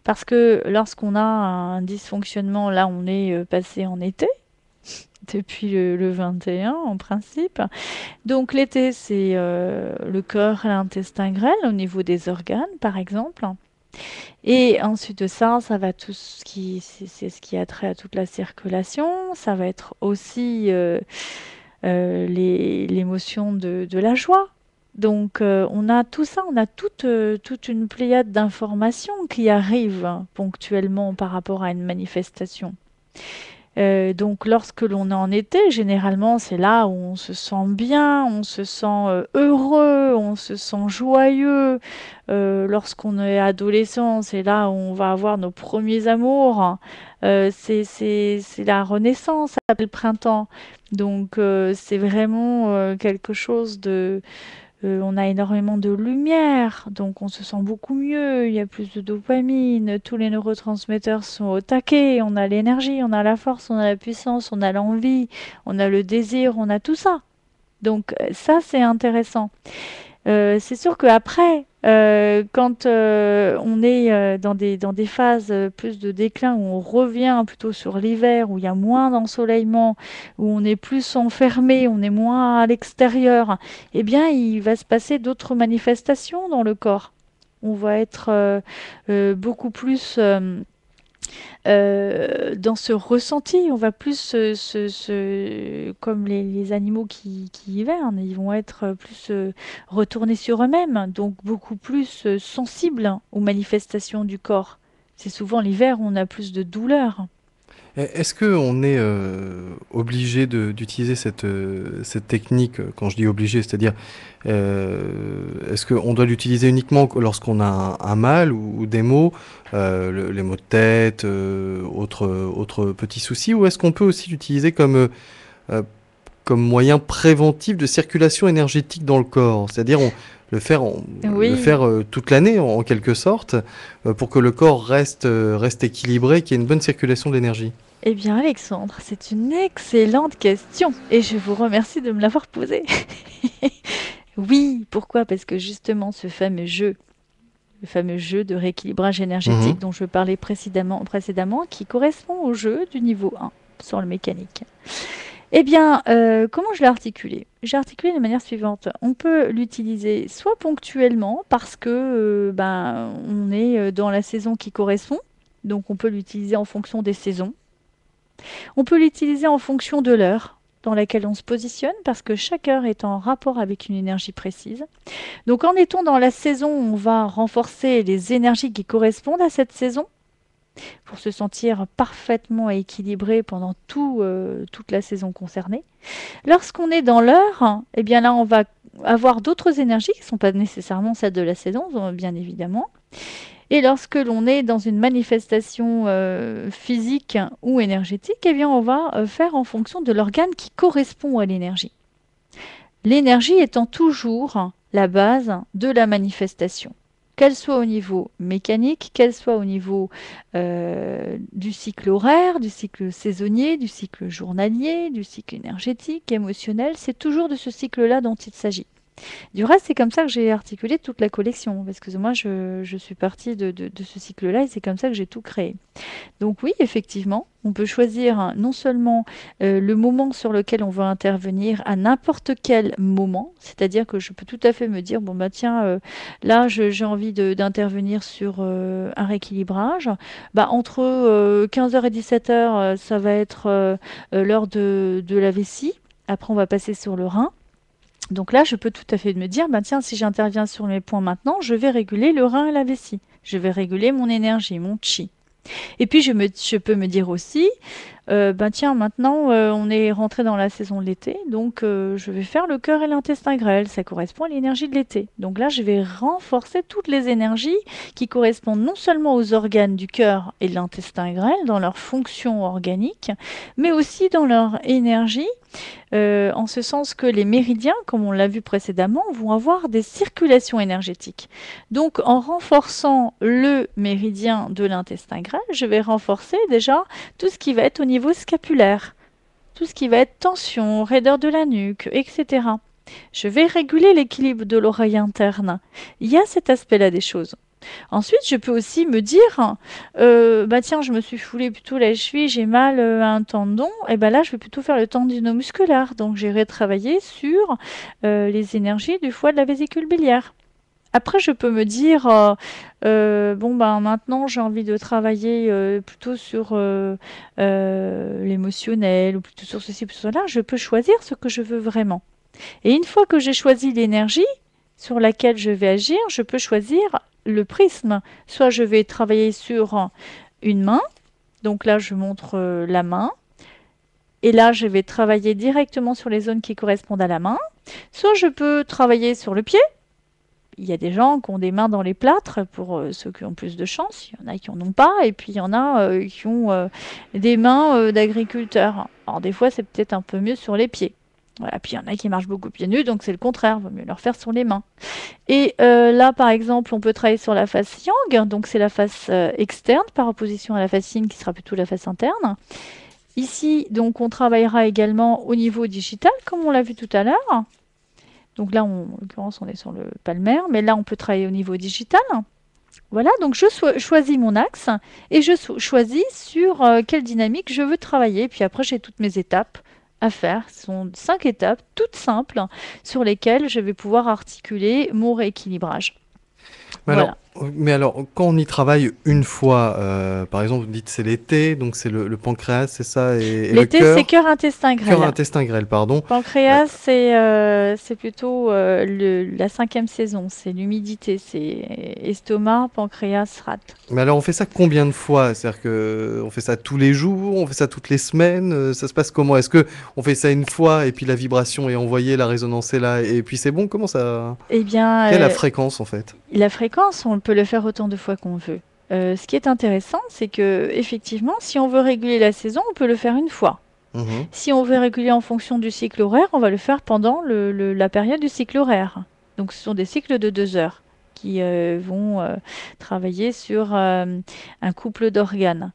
Parce que lorsqu'on a un dysfonctionnement, là on est passé en été, depuis le 21 en principe. Donc l'été c'est le cœur, l'intestin grêle au niveau des organes par exemple. Et ensuite de ça, ça va tout ce qui, c'est ce qui a trait à toute la circulation. Ça va être aussi l'émotion de la joie. Donc on a tout ça, on a toute une pléiade d'informations qui arrivent ponctuellement par rapport à une manifestation. Donc lorsque l'on est en été, généralement c'est là où on se sent bien, on se sent heureux, on se sent joyeux. Lorsqu'on est adolescent, c'est là où on va avoir nos premiers amours. C'est la renaissance, le printemps. Donc c'est vraiment quelque chose de... on a énormément de lumière, donc on se sent beaucoup mieux, il y a plus de dopamine, tous les neurotransmetteurs sont au taquet, on a l'énergie, on a la force, on a la puissance, on a l'envie, on a le désir, on a tout ça. Donc ça c'est intéressant. C'est sûr qu'après, quand on est dans des phases plus de déclin, où on revient plutôt sur l'hiver, où il y a moins d'ensoleillement, où on est plus enfermé, on est moins à l'extérieur, eh bien, il va se passer d'autres manifestations dans le corps. On va être beaucoup plus dans ce ressenti, on va plus comme les animaux qui hivernent, ils vont être plus retournés sur eux-mêmes, donc beaucoup plus sensibles aux manifestations du corps. C'est souvent l'hiver où on a plus de douleur. Est-ce qu'on est obligé d'utiliser cette technique, quand je dis obligé, c'est-à-dire est-ce qu'on doit l'utiliser uniquement lorsqu'on a un mal ou des maux, les maux de tête, autres petits soucis, ou est-ce qu'on peut aussi l'utiliser euh, comme moyen préventif de circulation énergétique dans le corps? C'est-à-dire le Oui. faire toute l'année en quelque sorte, pour que le corps reste équilibré, qu'il y ait une bonne circulation de l'énergie. Eh bien, Alexandre, c'est une excellente question et je vous remercie de me l'avoir posée. Oui, pourquoi? Parce que justement, le fameux jeu de rééquilibrage Mhm. énergétique dont je parlais précédemment, qui correspond au jeu du niveau 1 sur le mécanique. Eh bien, comment je l'ai articulé? J'ai articulé de manière suivante. On peut l'utiliser soit ponctuellement parce que ben, on est dans la saison qui correspond, donc on peut l'utiliser en fonction des saisons. On peut l'utiliser en fonction de l'heure dans laquelle on se positionne parce que chaque heure est en rapport avec une énergie précise. Donc en étant dans la saison, on va renforcer les énergies qui correspondent à cette saison pour se sentir parfaitement équilibré pendant toute la saison concernée. Lorsqu'on est dans l'heure, eh bien là on va avoir d'autres énergies qui ne sont pas nécessairement celles de la saison, bien évidemment. Et lorsque l'on est dans une manifestation physique ou énergétique, eh bien on va faire en fonction de l'organe qui correspond à l'énergie. L'énergie étant toujours la base de la manifestation, qu'elle soit au niveau mécanique, qu'elle soit au niveau du cycle horaire, du cycle saisonnier, du cycle journalier, du cycle énergétique, émotionnel, c'est toujours de ce cycle-là dont il s'agit. Du reste, c'est comme ça que j'ai articulé toute la collection, parce que moi, je suis partie de ce cycle-là et c'est comme ça que j'ai tout créé. Donc oui, effectivement, on peut choisir non seulement le moment sur lequel on veut intervenir à n'importe quel moment, c'est-à-dire que je peux tout à fait me dire, bon bah tiens, là j'ai envie d'intervenir sur un rééquilibrage. Bah, entre 15h et 17h, ça va être l'heure de la vessie. Après, on va passer sur le rein. Donc là, je peux tout à fait me dire, bah tiens, si j'interviens sur mes points maintenant, je vais réguler le rein et la vessie. Je vais réguler mon énergie, mon chi. Et puis je peux me dire aussi, ben tiens, maintenant on est rentré dans la saison de l'été, donc je vais faire le cœur et l'intestin grêle, ça correspond à l'énergie de l'été. Donc là, je vais renforcer toutes les énergies qui correspondent non seulement aux organes du cœur et de l'intestin grêle, dans leur fonction organique, mais aussi dans leur énergie en ce sens que les méridiens, comme on l'a vu précédemment, vont avoir des circulations énergétiques. Donc en renforçant le méridien de l'intestin grêle, je vais renforcer déjà tout ce qui va être au niveau scapulaire, tout ce qui va être tension, raideur de la nuque, etc. Je vais réguler l'équilibre de l'oreille interne. Il y a cet aspect-là des choses. Ensuite, je peux aussi me dire, bah tiens, je me suis foulé plutôt la cheville, j'ai mal à un tendon, et ben là, je vais plutôt faire le tendino musculaire. Donc, j'irai travailler sur les énergies du foie de la vésicule biliaire. Après, je peux me dire, bon, ben maintenant, j'ai envie de travailler plutôt sur l'émotionnel, ou plutôt sur ceci, plutôt sur cela. Je peux choisir ce que je veux vraiment. Et une fois que j'ai choisi l'énergie sur laquelle je vais agir, je peux choisir le prisme. Soit je vais travailler sur une main, donc là je montre la main, et là je vais travailler directement sur les zones qui correspondent à la main. Soit je peux travailler sur le pied. Il y a des gens qui ont des mains dans les plâtres, pour ceux qui ont plus de chance, il y en a qui n'en ont pas, et puis il y en a qui ont des mains d'agriculteurs. Alors des fois c'est peut-être un peu mieux sur les pieds. Voilà, puis il y en a qui marchent beaucoup pieds nus, donc c'est le contraire, il vaut mieux leur faire sur les mains. Et là, par exemple, on peut travailler sur la face yang, donc c'est la face externe par opposition à la face yin qui sera plutôt la face interne. Ici, donc, on travaillera également au niveau digital, comme on l'a vu tout à l'heure. Donc là, en l'occurrence, on est sur le palmaire, mais là, on peut travailler au niveau digital. Voilà, donc je choisis mon axe et je choisis sur quelle dynamique je veux travailler. Puis après, j'ai toutes mes étapes à faire. Ce sont 5 étapes toutes simples sur lesquelles je vais pouvoir articuler mon rééquilibrage. Mais Voilà. alors, quand on y travaille une fois, par exemple, vous dites c'est l'été, donc c'est le pancréas, c'est ça, et le L'été, c'est cœur, intestin, grêle. cœur, intestin, grêle, pardon. Pancréas, c'est plutôt la 5e saison. C'est l'humidité. C'est estomac, pancréas, rate. Mais alors, on fait ça combien de fois? C'est-à-dire que on fait ça tous les jours, on fait ça toutes les semaines, ça se passe comment? Est-ce que on fait ça une fois et puis la vibration est envoyée, la résonance est là et puis c'est bon? Comment ça? Eh bien, Quelle est la fréquence en fait? la fréquence, on peut le faire autant de fois qu'on veut. Ce qui est intéressant, c'est que effectivement, si on veut réguler la saison, on peut le faire une fois. Mhm. Si on veut réguler en fonction du cycle horaire, on va le faire pendant la période du cycle horaire. Donc ce sont des cycles de 2 heures qui vont travailler sur un couple d'organes.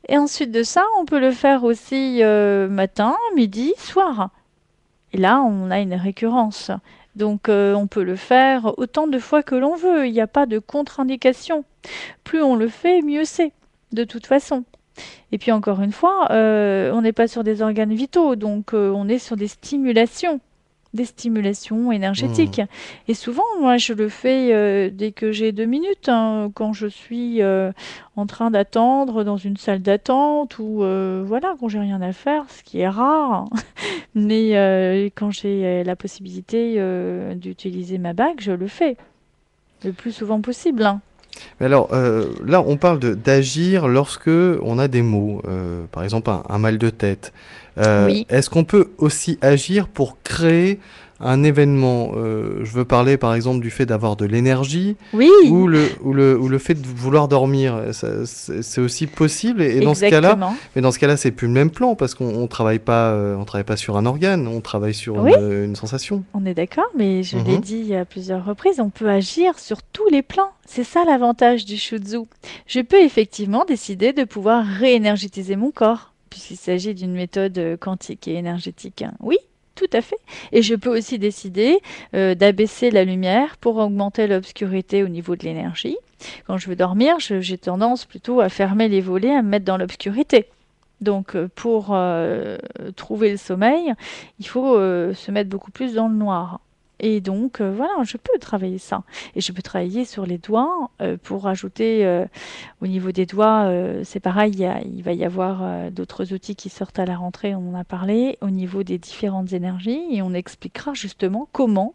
Et ensuite de ça, on peut le faire aussi matin, midi, soir. Et là, on a une récurrence. Donc on peut le faire autant de fois que l'on veut. Il n'y a pas de contre-indication. Plus on le fait, mieux c'est, de toute façon. Et puis encore une fois, on n'est pas sur des organes vitaux, donc on est sur des stimulations énergétiques. Et souvent, moi, je le fais dès que j'ai 2 minutes, hein, quand je suis en train d'attendre dans une salle d'attente ou voilà, quand j'ai rien à faire, ce qui est rare. Mais quand j'ai la possibilité d'utiliser ma bague, je le fais le plus souvent possible, hein. Mais alors, là, on parle d'agir lorsque on a des maux, par exemple un mal de tête. Oui. Est-ce qu'on peut aussi agir pour créer un événement? Je veux parler, par exemple, du fait d'avoir de l'énergie Oui, ou le fait de vouloir dormir. C'est aussi possible. Et dans ce cas-là, exactement. mais dans ce cas-là, c'est plus le même plan parce qu'on travaille pas sur un organe, on travaille sur Oui. une sensation. On est d'accord, mais je l'ai Mhm. dit à plusieurs reprises, on peut agir sur tous les plans. C'est ça l'avantage du Shutsu. Je peux effectivement décider de pouvoir réénergétiser mon corps, puisqu'il s'agit d'une méthode quantique et énergétique, hein. Oui, tout à fait. Et je peux aussi décider d'abaisser la lumière pour augmenter l'obscurité au niveau de l'énergie. Quand je veux dormir, j'ai tendance plutôt à fermer les volets, à me mettre dans l'obscurité. Donc, pour trouver le sommeil, il faut se mettre beaucoup plus dans le noir. Et donc, voilà, je peux travailler ça. Et je peux travailler sur les doigts pour ajouter au niveau des doigts, c'est pareil, il va y avoir d'autres outils qui sortent à la rentrée, on en a parlé, au niveau des différentes énergies. Et on expliquera justement comment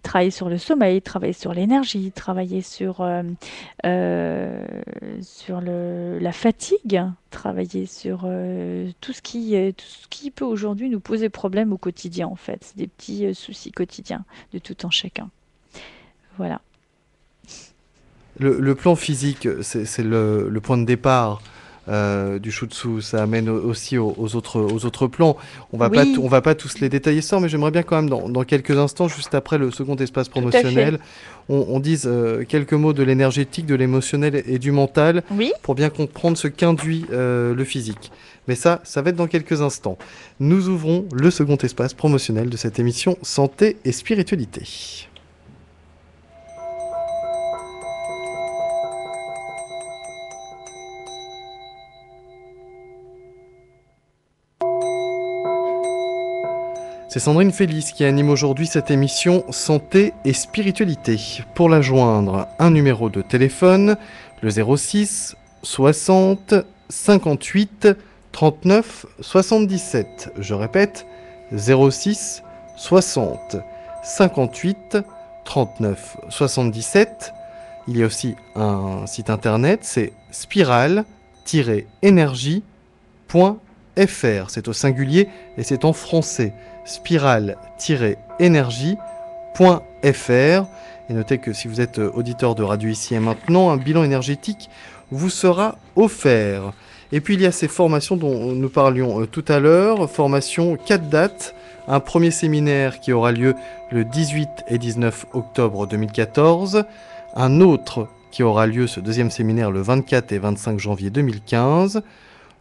travailler sur le sommeil, travailler sur l'énergie, travailler sur la fatigue, travailler sur tout ce qui peut aujourd'hui nous poser problème au quotidien, en fait. C'est des petits soucis quotidiens de tout un chacun. Voilà. Le plan physique, c'est le point de départ du Shutsu. Ça amène aussi aux autres plans. On Oui. va pas tous les détailler ça, mais j'aimerais bien quand même dans quelques instants, juste après le second espace Tout à promotionnel, on dise quelques mots de l'énergétique, de l'émotionnel et du mental Oui. pour bien comprendre ce qu'induit le physique. Mais ça va être dans quelques instants. Nous ouvrons le second espace promotionnel de cette émission Santé et Spiritualité. C'est Sandrine Félix qui anime aujourd'hui cette émission Santé et Spiritualité. Pour la joindre, un numéro de téléphone, le 06 60 58 39 77. Je répète, 06 60 58 39 77. Il y a aussi un site internet, c'est spiral-énergie.fr. C'est au singulier et c'est en français. spiral-énergie.fr. Et notez que si vous êtes auditeur de Radio Ici et Maintenant, un bilan énergétique vous sera offert. Et puis il y a ces formations dont nous parlions tout à l'heure, formation 4 dates, un premier séminaire qui aura lieu le 18 et 19 octobre 2014, un autre qui aura lieu, ce deuxième séminaire, le 24 et 25 janvier 2015,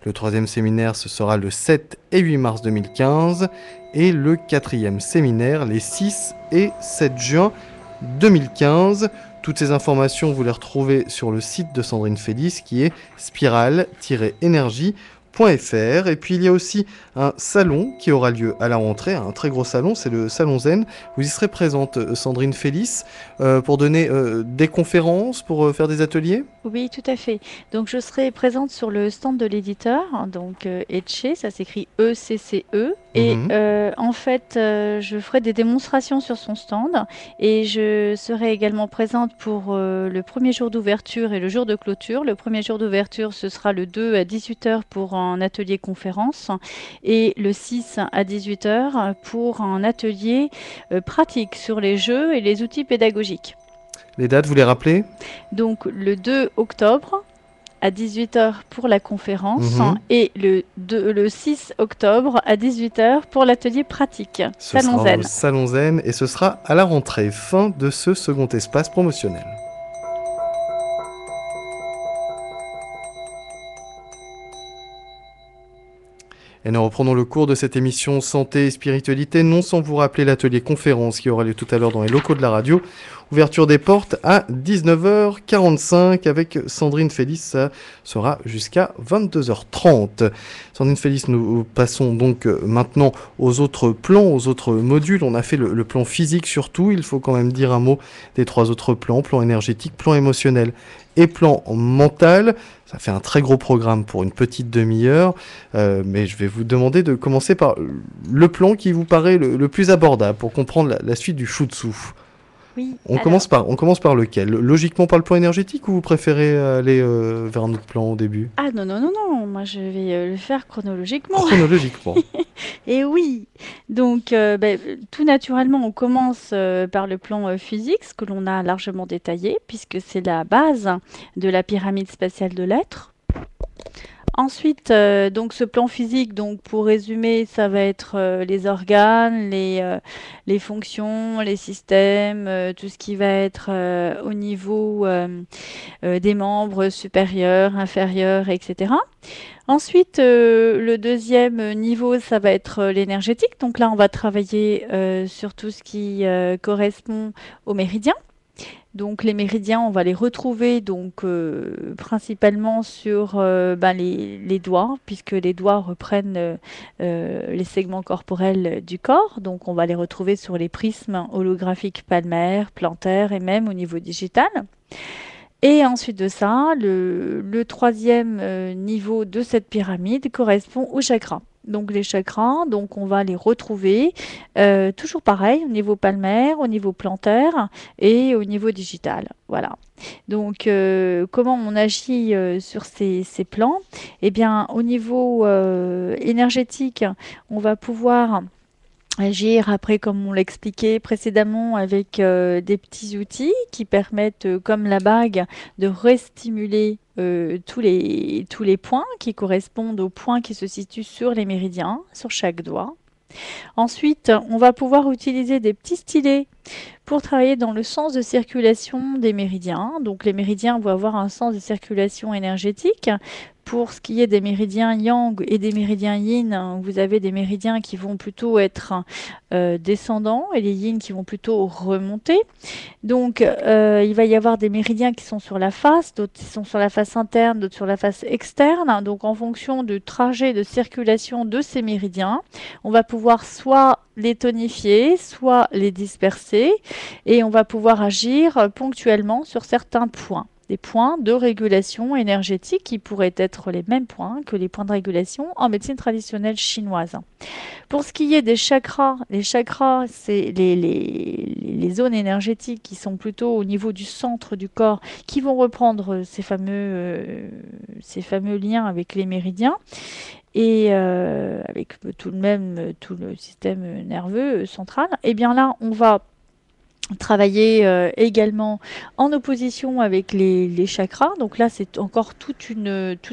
le troisième séminaire, ce sera le 7 et 8 mars 2015, et le 4e séminaire les 6 et 7 juin 2015. Toutes ces informations, vous les retrouvez sur le site de Sandrine Félis qui est spirale-énergie.fr. Et puis il y a aussi un salon qui aura lieu à la rentrée, un très gros salon, c'est le Salon Zen. Vous y serez présente, Sandrine Félis, pour donner des conférences, pour faire des ateliers? Oui, tout à fait. Donc, je serai présente sur le stand de l'éditeur, donc Etche, ça s'écrit ECCE. Et Mhm. en fait, je ferai des démonstrations sur son stand et je serai également présente pour le premier jour d'ouverture et le jour de clôture. Le premier jour d'ouverture, ce sera le 2 à 18h pour un atelier conférence et le 6 à 18h pour un atelier pratique sur les jeux et les outils pédagogiques. Les dates, vous les rappelez? Donc le 2 octobre à 18h pour la conférence Mhm. et le 6 octobre à 18h pour l'atelier pratique. Ce Salon sera au Zen. Salon Zen et ce sera à la rentrée, fin de ce second espace promotionnel. Et nous reprenons le cours de cette émission Santé et Spiritualité, non sans vous rappeler l'atelier conférence qui aura lieu tout à l'heure dans les locaux de la radio. Ouverture des portes à 19h45 avec Sandrine Félis, ça sera jusqu'à 22h30. Sandrine Félis, nous passons donc maintenant aux autres plans, aux autres modules. On a fait le plan physique surtout, il faut quand même dire un mot des 3 autres plans, plan énergétique, plan émotionnel et plan mental. Ça fait un très gros programme pour une petite demi-heure, mais je vais vous demander de commencer par le plan qui vous paraît le plus abordable pour comprendre la suite du Shutsu. Oui, On alors, commence par lequel? Logiquement par le plan énergétique ou vous préférez aller vers un autre plan au début? ah non, non, non, non, moi je vais le faire chronologiquement. Chronologiquement. Et oui, donc tout naturellement, on commence par le plan physique, ce que l'on a largement détaillé, puisque c'est la base de la pyramide spatiale de l'être. Ensuite, donc ce plan physique, donc pour résumer, ça va être les organes, les fonctions, les systèmes, tout ce qui va être au niveau des membres supérieurs, inférieurs, etc. Ensuite, le deuxième niveau, ça va être l'énergétique. Donc là, on va travailler sur tout ce qui correspond aux méridiens. Donc les méridiens, on va les retrouver donc principalement sur les doigts, puisque les doigts reprennent les segments corporels du corps. Donc on va les retrouver sur les prismes holographiques palmaires, plantaires et même au niveau digital. Et ensuite de ça, le troisième niveau de cette pyramide correspond aux chakras. Donc les chakras, donc on va les retrouver toujours pareil au niveau palmaire, au niveau plantaire et au niveau digital. Voilà. Donc comment on agit sur ces plans? Eh bien au niveau énergétique, on va pouvoir agir après, comme on l'expliquait précédemment, avec des petits outils qui permettent, comme la bague, de restimuler tous les points qui correspondent aux points qui se situent sur les méridiens, sur chaque doigt. Ensuite, on va pouvoir utiliser des petits stylets pour travailler dans le sens de circulation des méridiens. Donc les méridiens vont avoir un sens de circulation énergétique. Pour ce qui est des méridiens yang et des méridiens yin, vous avez des méridiens qui vont plutôt être descendants et les yin qui vont plutôt remonter. Donc il va y avoir des méridiens qui sont sur la face, d'autres qui sont sur la face interne, d'autres sur la face externe. Donc en fonction du trajet de circulation de ces méridiens, on va pouvoir soit les tonifier, soit les disperser et on va pouvoir agir ponctuellement sur certains points. Des points de régulation énergétique qui pourraient être les mêmes points que les points de régulation en médecine traditionnelle chinoise. Pour ce qui est des chakras, les chakras, c'est les zones énergétiques qui sont plutôt au niveau du centre du corps, qui vont reprendre ces fameux liens avec les méridiens et avec tout le système nerveux central. Et bien là, on va travailler également en opposition avec les chakras. Donc là, c'est encore tout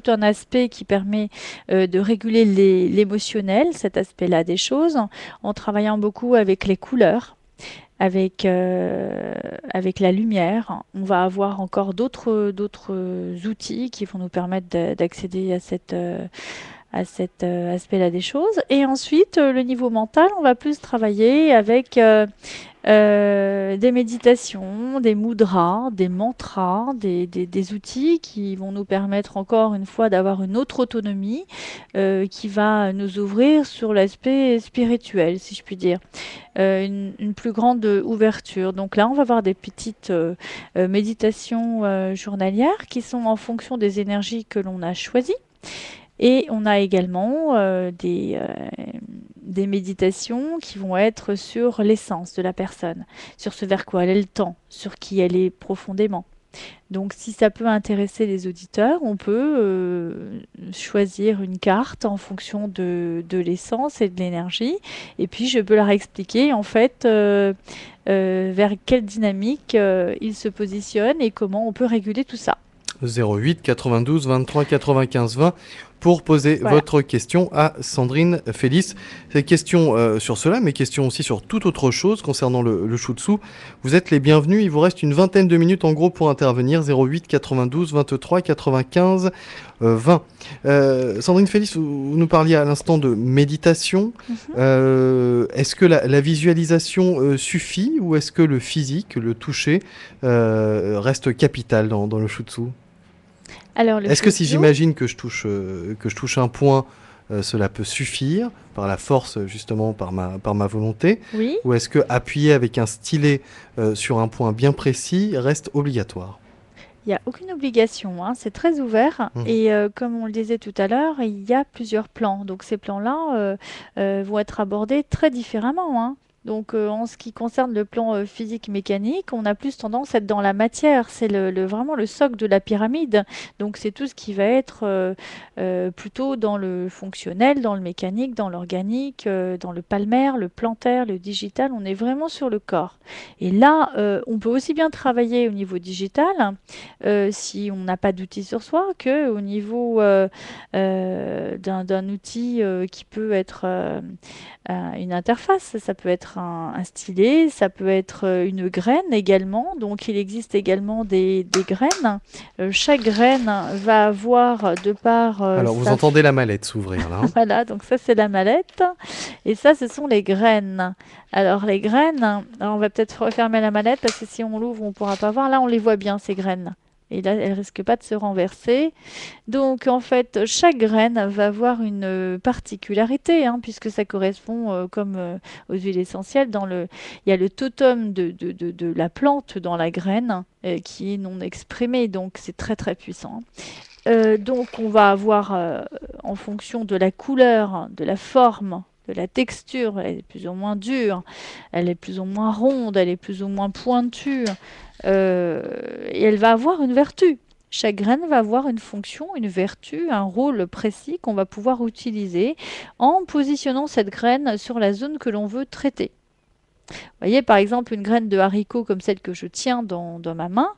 un aspect qui permet de réguler l'émotionnel, cet aspect-là des choses, en travaillant beaucoup avec les couleurs. Avec la lumière, on va avoir encore d'autres outils qui vont nous permettre d'accéder à cet aspect-là des choses. Et ensuite, le niveau mental, on va plus travailler avec des méditations, des mudras, des mantras, des outils qui vont nous permettre encore une fois d'avoir une autre autonomie qui va nous ouvrir sur l'aspect spirituel, si je puis dire. Une plus grande ouverture. Donc là, on va avoir des petites méditations journalières qui sont en fonction des énergies que l'on a choisies. Et on a également des méditations qui vont être sur l'essence de la personne, sur ce vers quoi elle tend, sur qui elle est profondément. Donc si ça peut intéresser les auditeurs, on peut choisir une carte en fonction de l'essence et de l'énergie. Et puis je peux leur expliquer en fait vers quelle dynamique ils se positionnent et comment on peut réguler tout ça. 08 92 23 95 20 pour poser votre question à Sandrine Félix. Ces questions sur cela, mais questions aussi sur toute autre chose concernant le Shutsu. Vous êtes les bienvenus. Il vous reste une vingtaine de minutes en gros pour intervenir. 08 92 23 95 20. Sandrine Félix, vous nous parliez à l'instant de méditation. Est-ce que la visualisation suffit ou est-ce que le physique, le toucher, reste capital dans le Shutsu ? Est-ce que si j'imagine que je touche un point, cela peut suffire par la force, justement, par ma volonté ? Oui. Ou est-ce que appuyer avec un stylet sur un point bien précis reste obligatoire ? Il n'y a aucune obligation, hein, c'est très ouvert. Et comme on le disait tout à l'heure, il y a plusieurs plans. Donc ces plans-là vont être abordés très différemment, hein. Donc en ce qui concerne le plan physique mécanique, on a plus tendance à être dans la matière. C'est vraiment le socle de la pyramide. Donc c'est tout ce qui va être plutôt dans le fonctionnel, dans le mécanique, dans l'organique, dans le palmaire, le plantaire, le digital. On est vraiment sur le corps. Et là, on peut aussi bien travailler au niveau digital si on n'a pas d'outil sur soi que au niveau d'un outil qui peut être une interface. Ça peut être un stylet, ça peut être une graine également. Donc il existe également des graines. Chaque graine va avoir de par... Alors vous entendez la mallette s'ouvrir là. Voilà, donc ça c'est la mallette. Et ça ce sont les graines. Alors les graines, alors on va peut-être refermer la mallette parce que si on l'ouvre on ne pourra pas voir. Là on les voit bien ces graines. Et là, elle risque pas de se renverser. Donc, en fait, chaque graine va avoir une particularité, hein, puisque ça correspond, comme aux huiles essentielles, il y a le totem de la plante dans la graine qui est non exprimé, donc c'est très très puissant. Donc, on va avoir, en fonction de la couleur, de la forme, de la texture, elle est plus ou moins dure, elle est plus ou moins ronde, elle est plus ou moins pointue, et elle va avoir une vertu. Chaque graine va avoir une fonction, une vertu, un rôle précis qu'on va pouvoir utiliser en positionnant cette graine sur la zone que l'on veut traiter. Vous voyez, par exemple, une graine de haricot comme celle que je tiens dans ma main,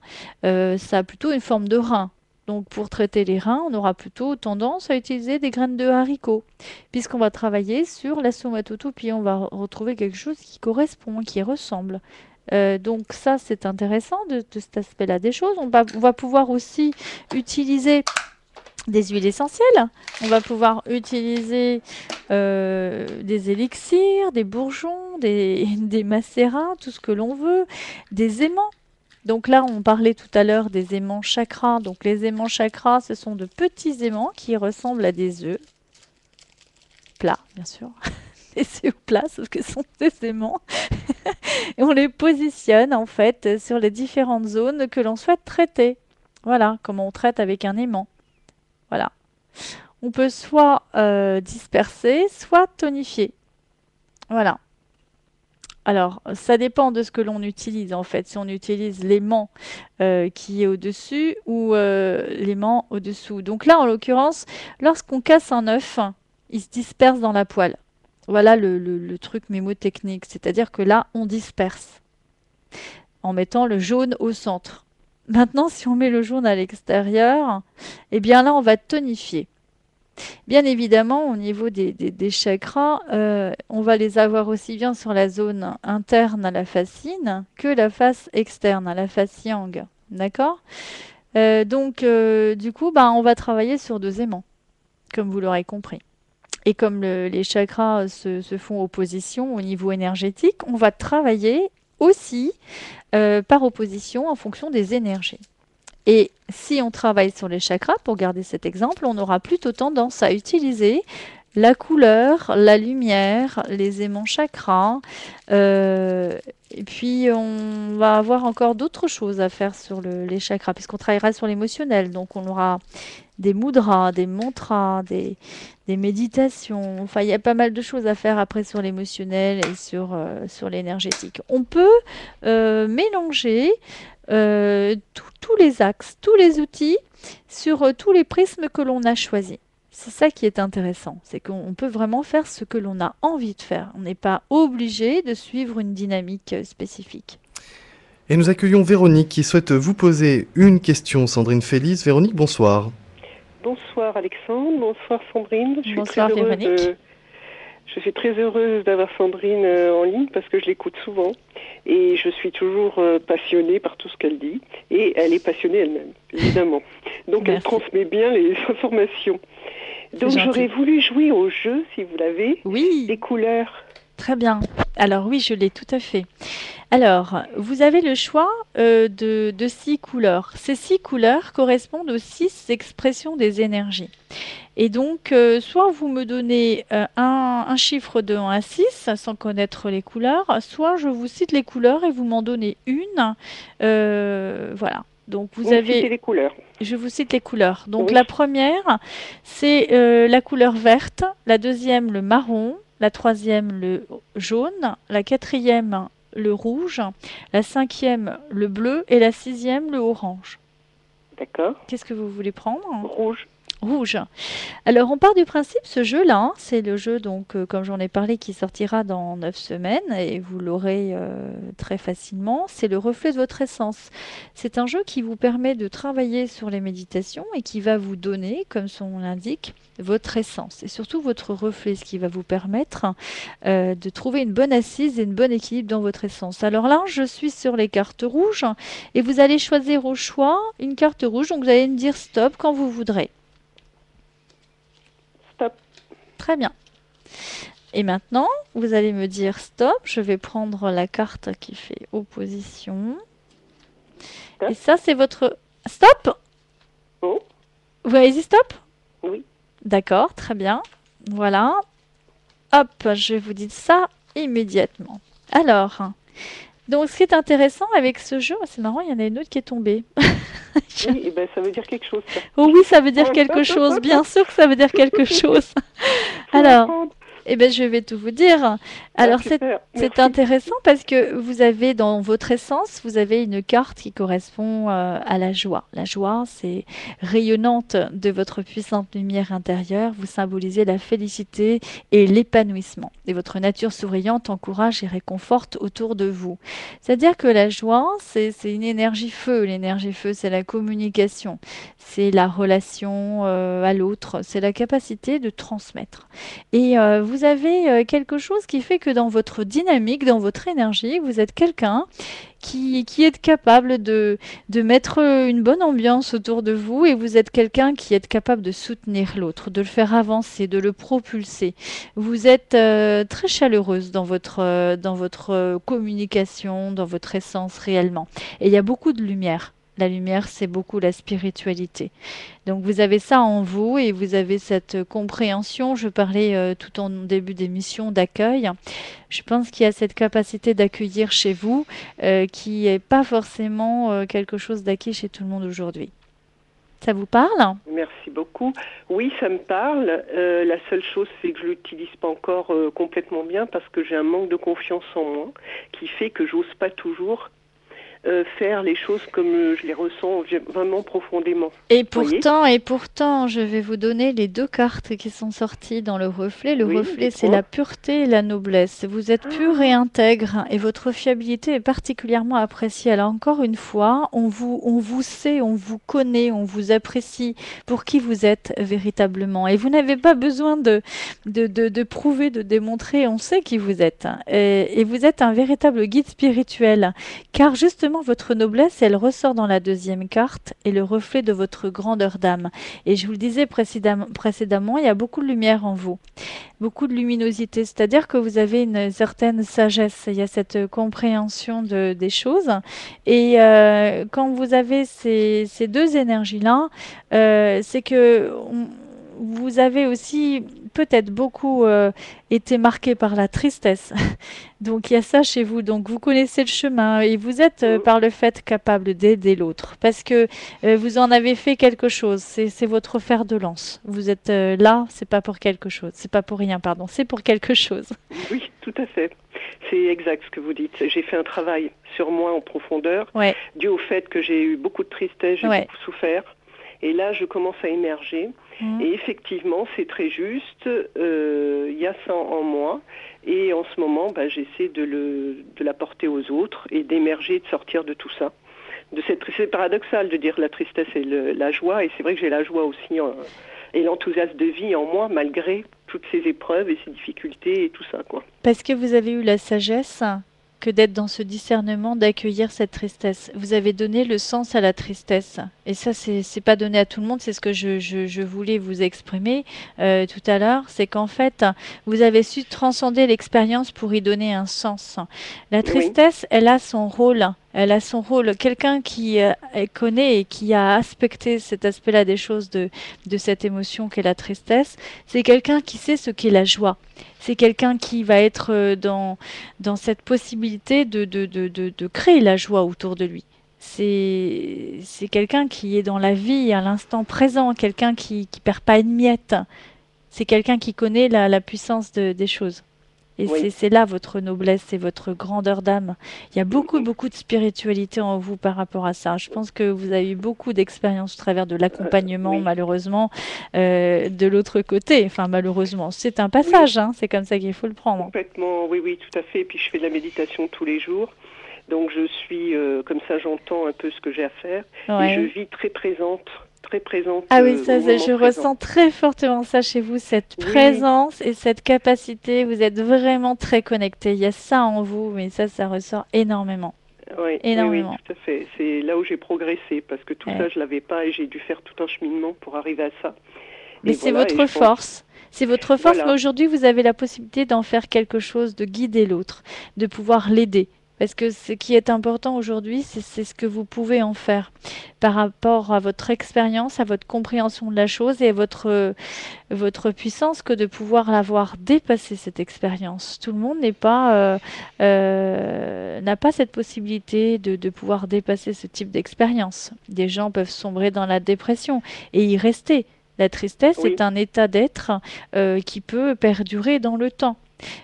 ça a plutôt une forme de rein. Donc pour traiter les reins, on aura plutôt tendance à utiliser des graines de haricots, puisqu'on va travailler sur la somatotopie, on va retrouver quelque chose qui correspond, qui ressemble. Donc ça, c'est intéressant de cet aspect-là des choses. On va pouvoir aussi utiliser des huiles essentielles, on va pouvoir utiliser des élixirs, des bourgeons, des macérats, tout ce que l'on veut, des aimants. Donc là, on parlait tout à l'heure des aimants chakras. Donc les aimants chakras, ce sont de petits aimants qui ressemblent à des œufs. Plats, bien sûr. Des œufs plats, sauf que ce sont des aimants. Et on les positionne, en fait, sur les différentes zones que l'on souhaite traiter. Voilà, comme on traite avec un aimant. Voilà. On peut soit disperser, soit tonifier. Voilà. Alors, ça dépend de ce que l'on utilise en fait. Si on utilise l'aimant qui est au-dessus ou l'aimant au-dessous. Donc là, en l'occurrence, lorsqu'on casse un œuf, il se disperse dans la poêle. Voilà le truc mémotechnique. C'est-à-dire que là, on disperse en mettant le jaune au centre. Maintenant, si on met le jaune à l'extérieur, eh bien là, on va tonifier. Bien évidemment, au niveau des chakras, on va les avoir aussi bien sur la zone interne à la face yin que la face externe à la face yang. D'accord ? Donc, du coup, on va travailler sur 2 aimants, comme vous l'aurez compris. Et comme les chakras se font opposition au niveau énergétique, on va travailler aussi par opposition en fonction des énergies. Et si on travaille sur les chakras, pour garder cet exemple, on aura plutôt tendance à utiliser la couleur, la lumière, les aimants chakras. Et puis, on va avoir encore d'autres choses à faire sur les chakras, puisqu'on travaillera sur l'émotionnel. Donc, on aura des mudras, des mantras, des méditations. Enfin, il y a pas mal de choses à faire après sur l'émotionnel et sur l'énergétique. On peut mélanger tous les axes, tous les outils sur tous les prismes que l'on a choisis. C'est ça qui est intéressant, c'est qu'on peut vraiment faire ce que l'on a envie de faire. On n'est pas obligé de suivre une dynamique spécifique. Et nous accueillons Véronique qui souhaite vous poser une question, Sandrine Félix. Véronique, bonsoir. Bonsoir Alexandre, bonsoir Sandrine. Bonsoir Véronique. Je suis très heureuse d'avoir Sandrine en ligne parce que je l'écoute souvent et je suis toujours passionnée par tout ce qu'elle dit et elle est passionnée elle-même, évidemment. Donc elle transmet bien les informations. Donc j'aurais voulu jouer au jeu, si vous l'avez, des couleurs. Très bien. Alors oui, je l'ai tout à fait. Alors, vous avez le choix de 6 couleurs. Ces 6 couleurs correspondent aux 6 expressions des énergies. Et donc, soit vous me donnez un chiffre de 1 à 6 sans connaître les couleurs, soit je vous cite les couleurs et vous m'en donnez une. Voilà. Donc vous avez les couleurs. Je vous cite les couleurs. Donc la première, c'est la couleur verte, la deuxième le marron, la troisième le jaune, la quatrième le rouge, la cinquième le bleu et la sixième le orange. D'accord. Qu'est-ce que vous voulez prendre? Rouge. Rouge. Alors on part du principe, ce jeu-là, c'est le jeu donc comme j'en ai parlé qui sortira dans 9 semaines et vous l'aurez très facilement, c'est le reflet de votre essence. C'est un jeu qui vous permet de travailler sur les méditations et qui va vous donner, comme son nom l'indique, votre essence et surtout votre reflet, ce qui va vous permettre de trouver une bonne assise et une bonne équilibre dans votre essence. Alors là, je suis sur les cartes rouges et vous allez choisir au choix une carte rouge, donc vous allez me dire stop quand vous voudrez. Stop. Très bien. Et maintenant, vous allez me dire stop. Je vais prendre la carte qui fait opposition. Stop. Et ça, c'est votre... Stop. Oh. Vous avez dit stop? Oui. D'accord, très bien. Voilà. Hop, je vous dis ça immédiatement. Alors, donc ce qui est intéressant avec ce jeu, c'est marrant, il y en a une autre qui est tombée. Oui, et ben, ça veut dire quelque chose. Ça. Oh oui, ça veut dire quelque chose. Bien sûr que ça veut dire quelque chose. Alors, eh ben, je vais tout vous dire. Alors, c'est intéressant parce que vous avez dans votre essence, vous avez une carte qui correspond à la joie. La joie, c'est rayonnante de votre puissante lumière intérieure. Vous symbolisez la félicité et l'épanouissement. Et votre nature souriante encourage et réconforte autour de vous. C'est-à-dire que la joie, c'est une énergie feu. L'énergie feu, c'est la communication. C'est la relation à l'autre. C'est la capacité de transmettre. Et vous avez quelque chose qui fait que dans votre dynamique, dans votre énergie, vous êtes quelqu'un qui est capable de mettre une bonne ambiance autour de vous et vous êtes quelqu'un qui est capable de soutenir l'autre, de le faire avancer, de le propulser. Vous êtes très chaleureuse dans votre communication, dans votre essence réellement. Et il y a beaucoup de lumière. La lumière, c'est beaucoup la spiritualité. Donc vous avez ça en vous et vous avez cette compréhension. Je parlais tout en début d'émission d'accueil. Je pense qu'il y a cette capacité d'accueillir chez vous qui n'est pas forcément quelque chose d'acquis chez tout le monde aujourd'hui. Ça vous parle? Merci beaucoup. Oui, ça me parle. La seule chose, c'est que je ne l'utilise pas encore complètement bien parce que j'ai un manque de confiance en moi qui fait que j'ose pas toujours faire les choses comme je les ressens vraiment profondément. Et pourtant, je vais vous donner les 2 cartes qui sont sorties dans le reflet. Le reflet, c'est la pureté et la noblesse. Vous êtes pur et intègre et votre fiabilité est particulièrement appréciée. Alors encore une fois, on vous sait, on vous connaît, on vous apprécie pour qui vous êtes véritablement. Et vous n'avez pas besoin de prouver, de démontrer, on sait qui vous êtes. Et vous êtes un véritable guide spirituel. Car justement, justement, votre noblesse, elle ressort dans la deuxième carte et le reflet de votre grandeur d'âme. Et je vous le disais précédemment, il y a beaucoup de lumière en vous, beaucoup de luminosité, c'est-à-dire que vous avez une certaine sagesse, il y a cette compréhension des choses. Et quand vous avez ces deux énergies-là, c'est que vous avez aussi peut-être beaucoup été marqué par la tristesse. Donc il y a ça chez vous. Donc vous connaissez le chemin et vous êtes par le fait capable d'aider l'autre parce que vous en avez fait quelque chose. C'est votre fer de lance. Vous êtes là, c'est pas pour quelque chose. C'est pas pour rien, pardon. C'est pour quelque chose. Oui, tout à fait. C'est exact ce que vous dites. J'ai fait un travail sur moi en profondeur, dû au fait que j'ai eu beaucoup de tristesse, j'ai beaucoup souffert. Et là, je commence à émerger. Et effectivement, c'est très juste. Il y a ça en moi. Et en ce moment, j'essaie de l'apporter aux autres et d'émerger, de sortir de tout ça. C'est paradoxal de dire la tristesse et la joie. Et c'est vrai que j'ai la joie aussi et l'enthousiasme de vie en moi, malgré toutes ces épreuves et ces difficultés et tout ça, quoi. Parce que vous avez eu la sagesse que d'être dans ce discernement, d'accueillir cette tristesse. Vous avez donné le sens à la tristesse. Et ça, c'est pas donné à tout le monde, c'est ce que je voulais vous exprimer tout à l'heure, c'est qu'en fait, vous avez su transcender l'expérience pour y donner un sens. La tristesse, elle a son rôle. Elle a son rôle. Quelqu'un qui connaît et qui a aspecté cet aspect-là des choses de cette émotion qu'est la tristesse, c'est quelqu'un qui sait ce qu'est la joie. C'est quelqu'un qui va être dans cette possibilité de créer la joie autour de lui. C'est quelqu'un qui est dans la vie à l'instant présent, quelqu'un qui perd pas une miette. C'est quelqu'un qui connaît la puissance des choses. Et c'est là votre noblesse et votre grandeur d'âme. Il y a beaucoup de spiritualité en vous par rapport à ça. Je pense que vous avez eu beaucoup d'expériences au travers de l'accompagnement, malheureusement, de l'autre côté. Enfin, malheureusement, c'est un passage, hein, c'est comme ça qu'il faut le prendre. Complètement, oui, tout à fait. Et puis je fais de la méditation tous les jours. Donc je suis, comme ça j'entends un peu ce que j'ai à faire. Et je vis très présente. Ah oui, ça, je ressens très fortement ça chez vous, cette présence et cette capacité. Vous êtes vraiment très connecté. Il y a ça en vous, mais ça ressort énormément. Oui, tout à fait. C'est là où j'ai progressé, parce que tout ça, je l'avais pas et j'ai dû faire tout un cheminement pour arriver à ça. Mais c'est votre force. C'est votre force, mais aujourd'hui, vous avez la possibilité d'en faire quelque chose, de guider l'autre, de pouvoir l'aider. Parce que ce qui est important aujourd'hui, c'est ce que vous pouvez en faire par rapport à votre expérience, à votre compréhension de la chose et à votre puissance que de pouvoir l'avoir dépassé cette expérience. Tout le monde n'a pas cette possibilité de pouvoir dépasser ce type d'expérience. Des gens peuvent sombrer dans la dépression et y rester. La tristesse est un état d'être qui peut perdurer dans le temps.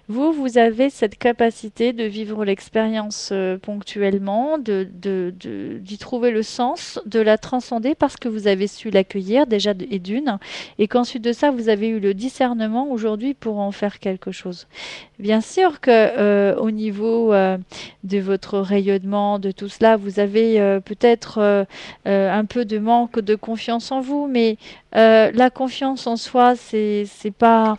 Vous avez cette capacité de vivre l'expérience ponctuellement, d'y trouver le sens, de la transcender parce que vous avez su l'accueillir déjà et qu'ensuite de ça, vous avez eu le discernement aujourd'hui pour en faire quelque chose. Bien sûr que au niveau de votre rayonnement, de tout cela, vous avez peut-être un peu de manque de confiance en vous, mais la confiance en soi, c'est pas...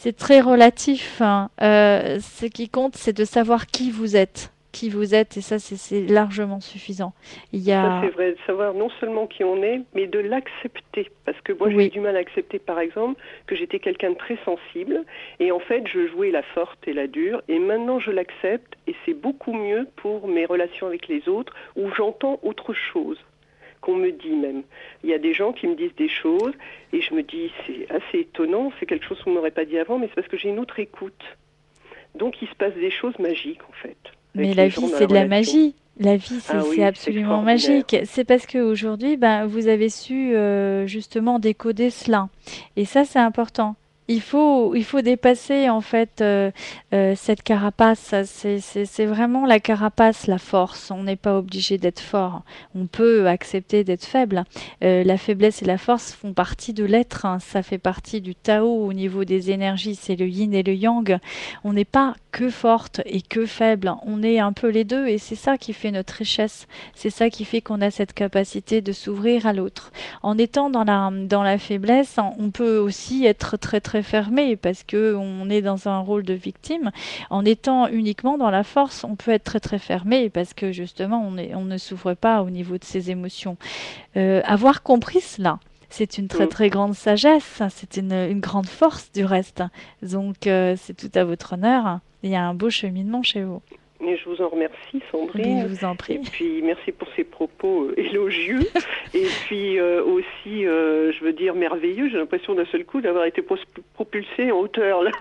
C'est très relatif. Hein. Ce qui compte, c'est de savoir qui vous êtes. Qui vous êtes, et ça, c'est largement suffisant. Ça, c'est vrai, de savoir non seulement qui on est, mais de l'accepter. Parce que moi, j'ai du mal à accepter, par exemple, que j'étais quelqu'un de très sensible, et en fait, je jouais la forte et la dure, et maintenant, je l'accepte, et c'est beaucoup mieux pour mes relations avec les autres, où j'entends autre chose. Qu'on me dit même. Il y a des gens qui me disent des choses et je me dis c'est assez étonnant, c'est quelque chose qu'on ne m'aurait pas dit avant, mais c'est parce que j'ai une autre écoute. Donc il se passe des choses magiques en fait. Mais la vie c'est de la magie. La vie c'est absolument magique. C'est parce qu'aujourd'hui vous avez su justement décoder cela. Et ça c'est important. Il faut dépasser en fait cette carapace. C'est vraiment la carapace, la force. On n'est pas obligé d'être fort. On peut accepter d'être faible. La faiblesse et la force font partie de l'être. Hein. Ça fait partie du Tao au niveau des énergies. C'est le yin et le yang. On n'est pas que forte et que faible. On est un peu les deux et c'est ça qui fait notre richesse. C'est ça qui fait qu'on a cette capacité de s'ouvrir à l'autre. En étant dans la faiblesse, on peut aussi être très très très fermé parce que on est dans un rôle de victime. En étant uniquement dans la force, on peut être très très fermé parce que justement on ne s'ouvre pas au niveau de ses émotions. Avoir compris cela, c'est une très très grande sagesse, c'est une grande force du reste. Donc c'est tout à votre honneur. Il y a un beau cheminement chez vous. Et je vous en remercie, Sandrine. Je vous en prie. Et puis, merci pour ces propos élogieux. Et puis, aussi, je veux dire, merveilleux. J'ai l'impression d'un seul coup d'avoir été propulsée en hauteur, là.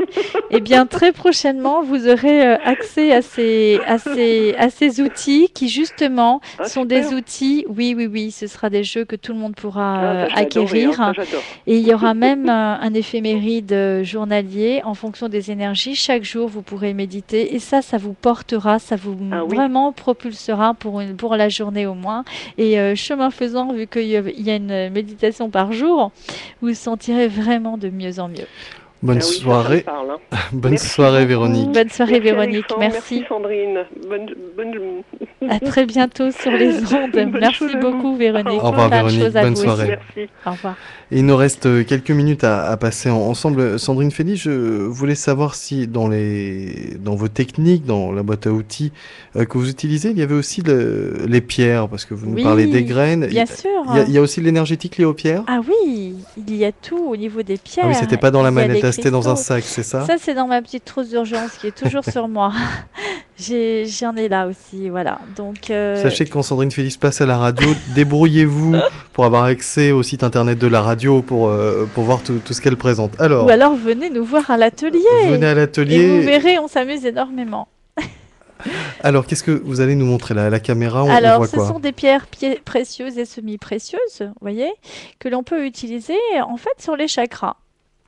Eh bien, très prochainement, vous aurez accès à ces outils qui, justement, sont des outils... Oui, ce sera des jeux que tout le monde pourra acquérir. Ça, j'adore. Et il y aura même un éphéméride journalier en fonction des énergies. Chaque jour, vous pourrez méditer. Et ça vous portera, ça vous vraiment propulsera pour la journée au moins. Et chemin faisant, vu qu'il y a une méditation par jour, vous vous sentirez vraiment de mieux en mieux. Bonne soirée. Ça me parle, hein. Bonne soirée, Véronique. Bonne soirée, Véronique. Merci, Sandrine. À très bientôt sur les ondes. Merci beaucoup, Véronique. Au revoir, Véronique. Bonne soirée. Merci. Au revoir. Et il nous reste quelques minutes à passer ensemble. Sandrine Félix, je voulais savoir si dans vos techniques, dans la boîte à outils que vous utilisez, il y avait aussi les pierres, parce que vous nous parlez des graines. Bien sûr. Il y a aussi l'énergétique liée aux pierres? Ah oui, il y a tout au niveau des pierres. Ah oui, c'était pas dans la manette, c'était dans un sac, c'est ça? Ça, c'est dans ma petite trousse d'urgence qui est toujours sur moi. J'en ai là aussi, voilà. Donc, sachez que quand Sandrine Félix passe à la radio, débrouillez-vous pour avoir accès au site internet de la radio pour voir tout ce qu'elle présente. Ou alors venez nous voir à l'atelier. Venez à l'atelier. Et vous verrez, on s'amuse énormément. Alors, qu'est-ce que vous allez nous montrer là? À la caméra, on voit quoi? Ce sont des pierres précieuses et semi-précieuses, vous voyez, que l'on peut utiliser en fait sur les chakras.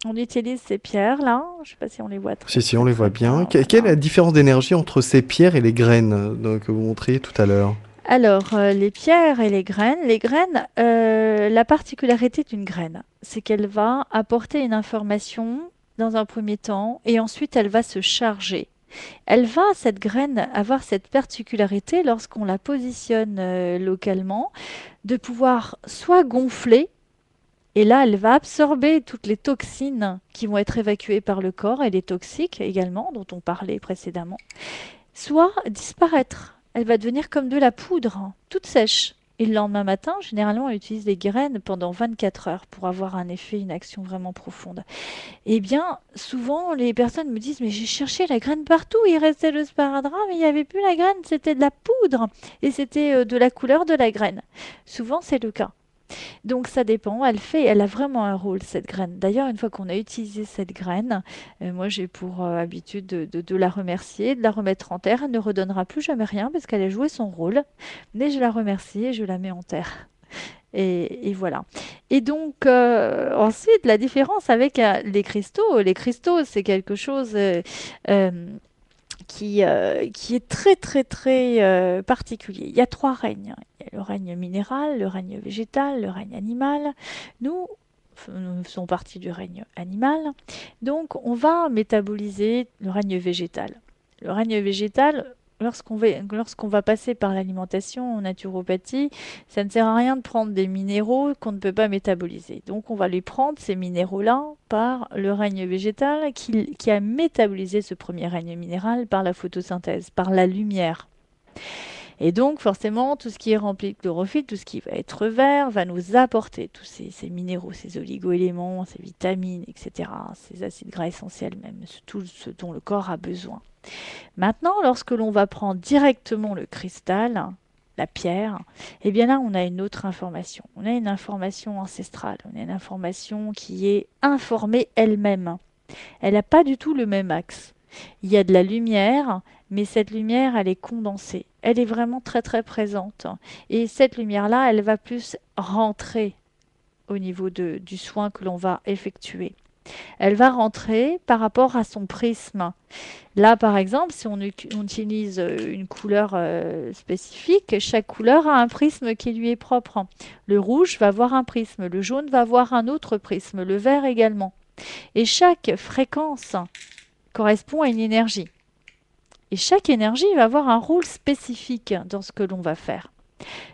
On utilise ces pierres-là, je ne sais pas si on les voit. Si, on les voit bien. Quelle est la différence d'énergie entre ces pierres et les graines que vous montriez tout à l'heure? Alors, les pierres et les graines, la particularité d'une graine, c'est qu'elle va apporter une information dans un premier temps et ensuite elle va se charger. Cette graine, avoir cette particularité lorsqu'on la positionne localement, de pouvoir soit gonfler, et là, elle va absorber toutes les toxines qui vont être évacuées par le corps et les toxiques également, dont on parlait précédemment, soit disparaître. Elle va devenir comme de la poudre, toute sèche. Et le lendemain matin, généralement, on utilise des graines pendant 24 heures pour avoir un effet, une action vraiment profonde. Eh bien, souvent, les personnes me disent « Mais j'ai cherché la graine partout, il restait le sparadrap, mais il n'y avait plus la graine, c'était de la poudre. Et c'était de la couleur de la graine. » Souvent, c'est le cas. Donc ça dépend, elle a vraiment un rôle cette graine. D'ailleurs, une fois qu'on a utilisé cette graine, moi j'ai pour habitude de la remercier, de la remettre en terre. Elle ne redonnera plus jamais rien parce qu'elle a joué son rôle, mais je la remercie et je la mets en terre. Et voilà. Et donc ensuite, la différence avec les cristaux, c'est quelque chose qui est très très très particulier. Il y a 3 règnes. Il y a le règne minéral, le règne végétal, le règne animal. Nous faisons partie du règne animal. Donc on va métaboliser le règne végétal. Le règne végétal, lorsqu'on va passer par l'alimentation en naturopathie, ça ne sert à rien de prendre des minéraux qu'on ne peut pas métaboliser. Donc on va les prendre, ces minéraux-là, par le règne végétal qui a métabolisé ce premier règne minéral par la photosynthèse, par la lumière. Et donc forcément, tout ce qui est rempli de chlorophylle, tout ce qui va être vert, va nous apporter tous ces minéraux, ces oligo-éléments, ces vitamines, etc., ces acides gras essentiels même, tout ce dont le corps a besoin. Maintenant, lorsque l'on va prendre directement le cristal, la pierre, eh bien là, on a une autre information. On a une information ancestrale, on a une information qui est informée elle-même. Elle n'a pas du tout le même axe. Il y a de la lumière, mais cette lumière, elle est condensée. Elle est vraiment très très présente. Et cette lumière-là, elle va plus rentrer au niveau du soin que l'on va effectuer. Elle va rentrer par rapport à son prisme. Là, par exemple, si on utilise une couleur spécifique, chaque couleur a un prisme qui lui est propre. Le rouge va avoir un prisme, le jaune va avoir un autre prisme, le vert également. Et chaque fréquence correspond à une énergie. Et chaque énergie va avoir un rôle spécifique dans ce que l'on va faire.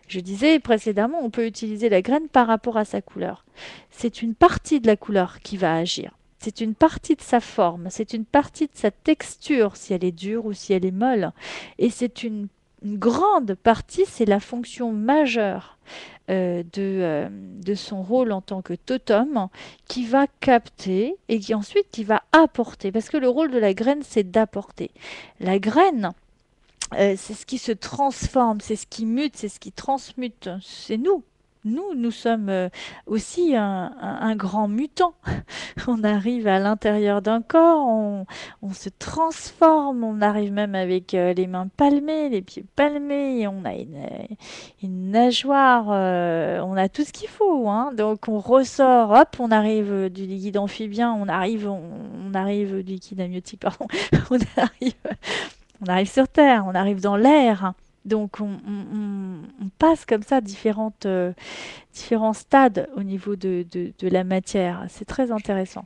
Je disais précédemment, on peut utiliser la graine par rapport à sa couleur. C'est une partie de la couleur qui va agir. c'est une partie de sa forme, c'est une partie de sa texture, si elle est dure ou si elle est molle. Et c'est une grande partie, c'est la fonction majeure de son rôle en tant que totem qui va capter et qui ensuite qui va apporter. Parce que le rôle de la graine, c'est d'apporter. La graine, c'est ce qui se transforme, c'est ce qui mute, c'est ce qui transmute. C'est nous. Nous sommes aussi un grand mutant. On arrive à l'intérieur d'un corps, on se transforme, on arrive même avec les mains palmées, les pieds palmés, et on a une nageoire, on a tout ce qu'il faut, hein. Donc on ressort, hop, on arrive du liquide amphibien, on arrive du liquide amniotique, pardon, on arrive, on arrive sur Terre, on arrive dans l'air. Donc on passe comme ça différents stades au niveau de la matière. C'est très intéressant.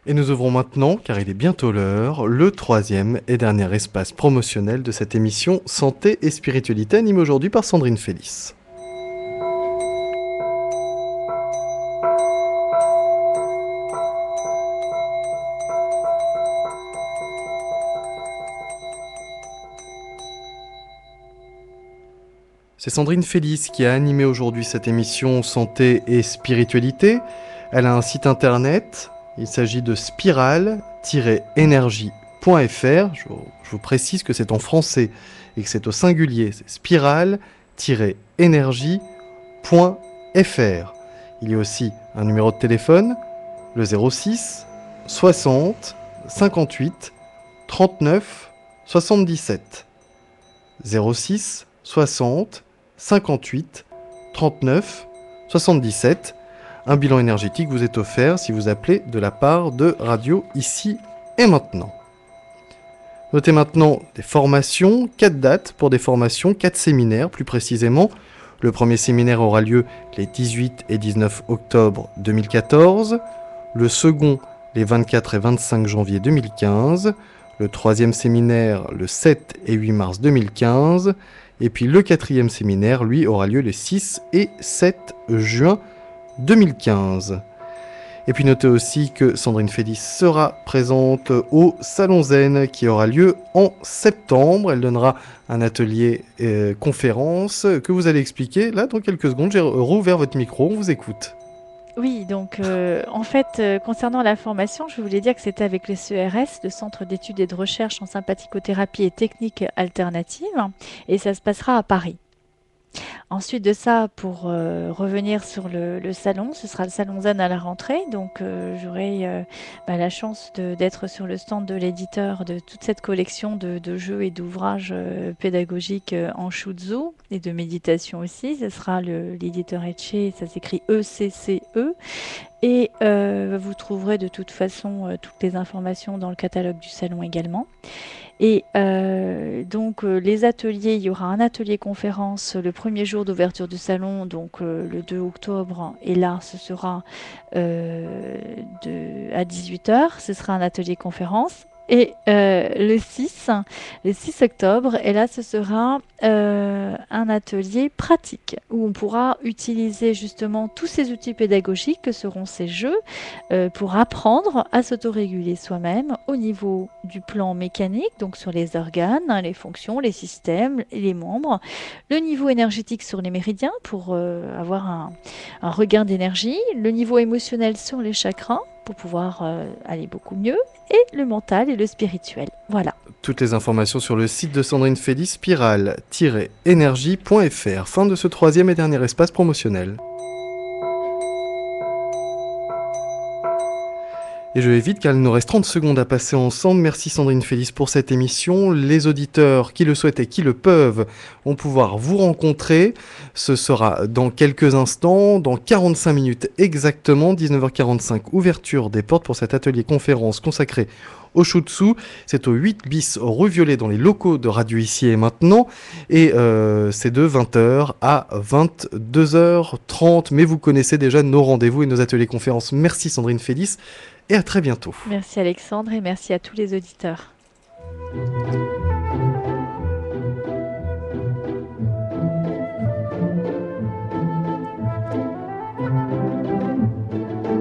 Et nous ouvrons maintenant, car il est bientôt l'heure, le troisième et dernier espace promotionnel de cette émission Santé et Spiritualité, animée aujourd'hui par Sandrine Félix. C'est Sandrine Félix qui a animé aujourd'hui cette émission Santé et Spiritualité. Elle a un site internet, il s'agit de spiral-énergie.fr. Je vous précise que c'est en français et que c'est au singulier, c'est spiral-énergie.fr. Il y a aussi un numéro de téléphone, le 06 60 58 39 77. 06 60 58 39 77. Un bilan énergétique vous est offert si vous appelez de la part de Radio Ici et Maintenant. Notez maintenant des formations, 4 dates pour des formations, 4 séminaires plus précisément. Le premier séminaire aura lieu les 18 et 19 octobre 2014. Le second les 24 et 25 janvier 2015. Le troisième séminaire le 7 et 8 mars 2015. Et puis le quatrième séminaire, lui, aura lieu les 6 et 7 juin 2015. Et puis notez aussi que Sandrine Félix sera présente au Salon Zen qui aura lieu en septembre. Elle donnera un atelier conférence que vous allez expliquer là dans quelques secondes. J'ai rouvert votre micro, on vous écoute. Oui, donc en fait, concernant la formation, je voulais dire que c'était avec le CERS, le Centre d'études et de recherche en sympathicothérapie et techniques alternatives, et ça se passera à Paris. Ensuite de ça, pour revenir sur le salon, ce sera le Salon Zen à la rentrée, donc j'aurai la chance d'être sur le stand de l'éditeur de toute cette collection de jeux et d'ouvrages pédagogiques en Shutsu et de méditation aussi. Ce sera l'éditeur Etche, ça s'écrit ECCE. Et vous trouverez de toute façon toutes les informations dans le catalogue du salon également. Et donc les ateliers, il y aura un atelier conférence le premier jour d'ouverture du salon, donc le 2 octobre, et là ce sera à 18h, ce sera un atelier conférence. Et le 6 octobre, et là ce sera un atelier pratique où on pourra utiliser justement tous ces outils pédagogiques que seront ces jeux pour apprendre à s'autoréguler soi-même au niveau du plan mécanique, donc sur les organes, les fonctions, les systèmes, les membres, le niveau énergétique sur les méridiens pour avoir un regain d'énergie, le niveau émotionnel sur les chakras pour pouvoir aller beaucoup mieux, et le mental et le spirituel. Voilà. Toutes les informations sur le site de Sandrine Félix, spiral-énergie.fr. Fin de ce troisième et dernier espace promotionnel. Et je vais vite car il nous reste 30 secondes à passer ensemble. Merci Sandrine Félix pour cette émission. Les auditeurs qui le souhaitent et qui le peuvent vont pouvoir vous rencontrer. Ce sera dans quelques instants, dans 45 minutes exactement, 19h45, ouverture des portes pour cet atelier conférence consacré au Shutsu. C'est au 8 bis rue Violet dans les locaux de Radio Ici et Maintenant. Et c'est de 20h à 22h30. Mais vous connaissez déjà nos rendez-vous et nos ateliers conférences. Merci Sandrine Félix. Et à très bientôt. Merci Alexandre et merci à tous les auditeurs.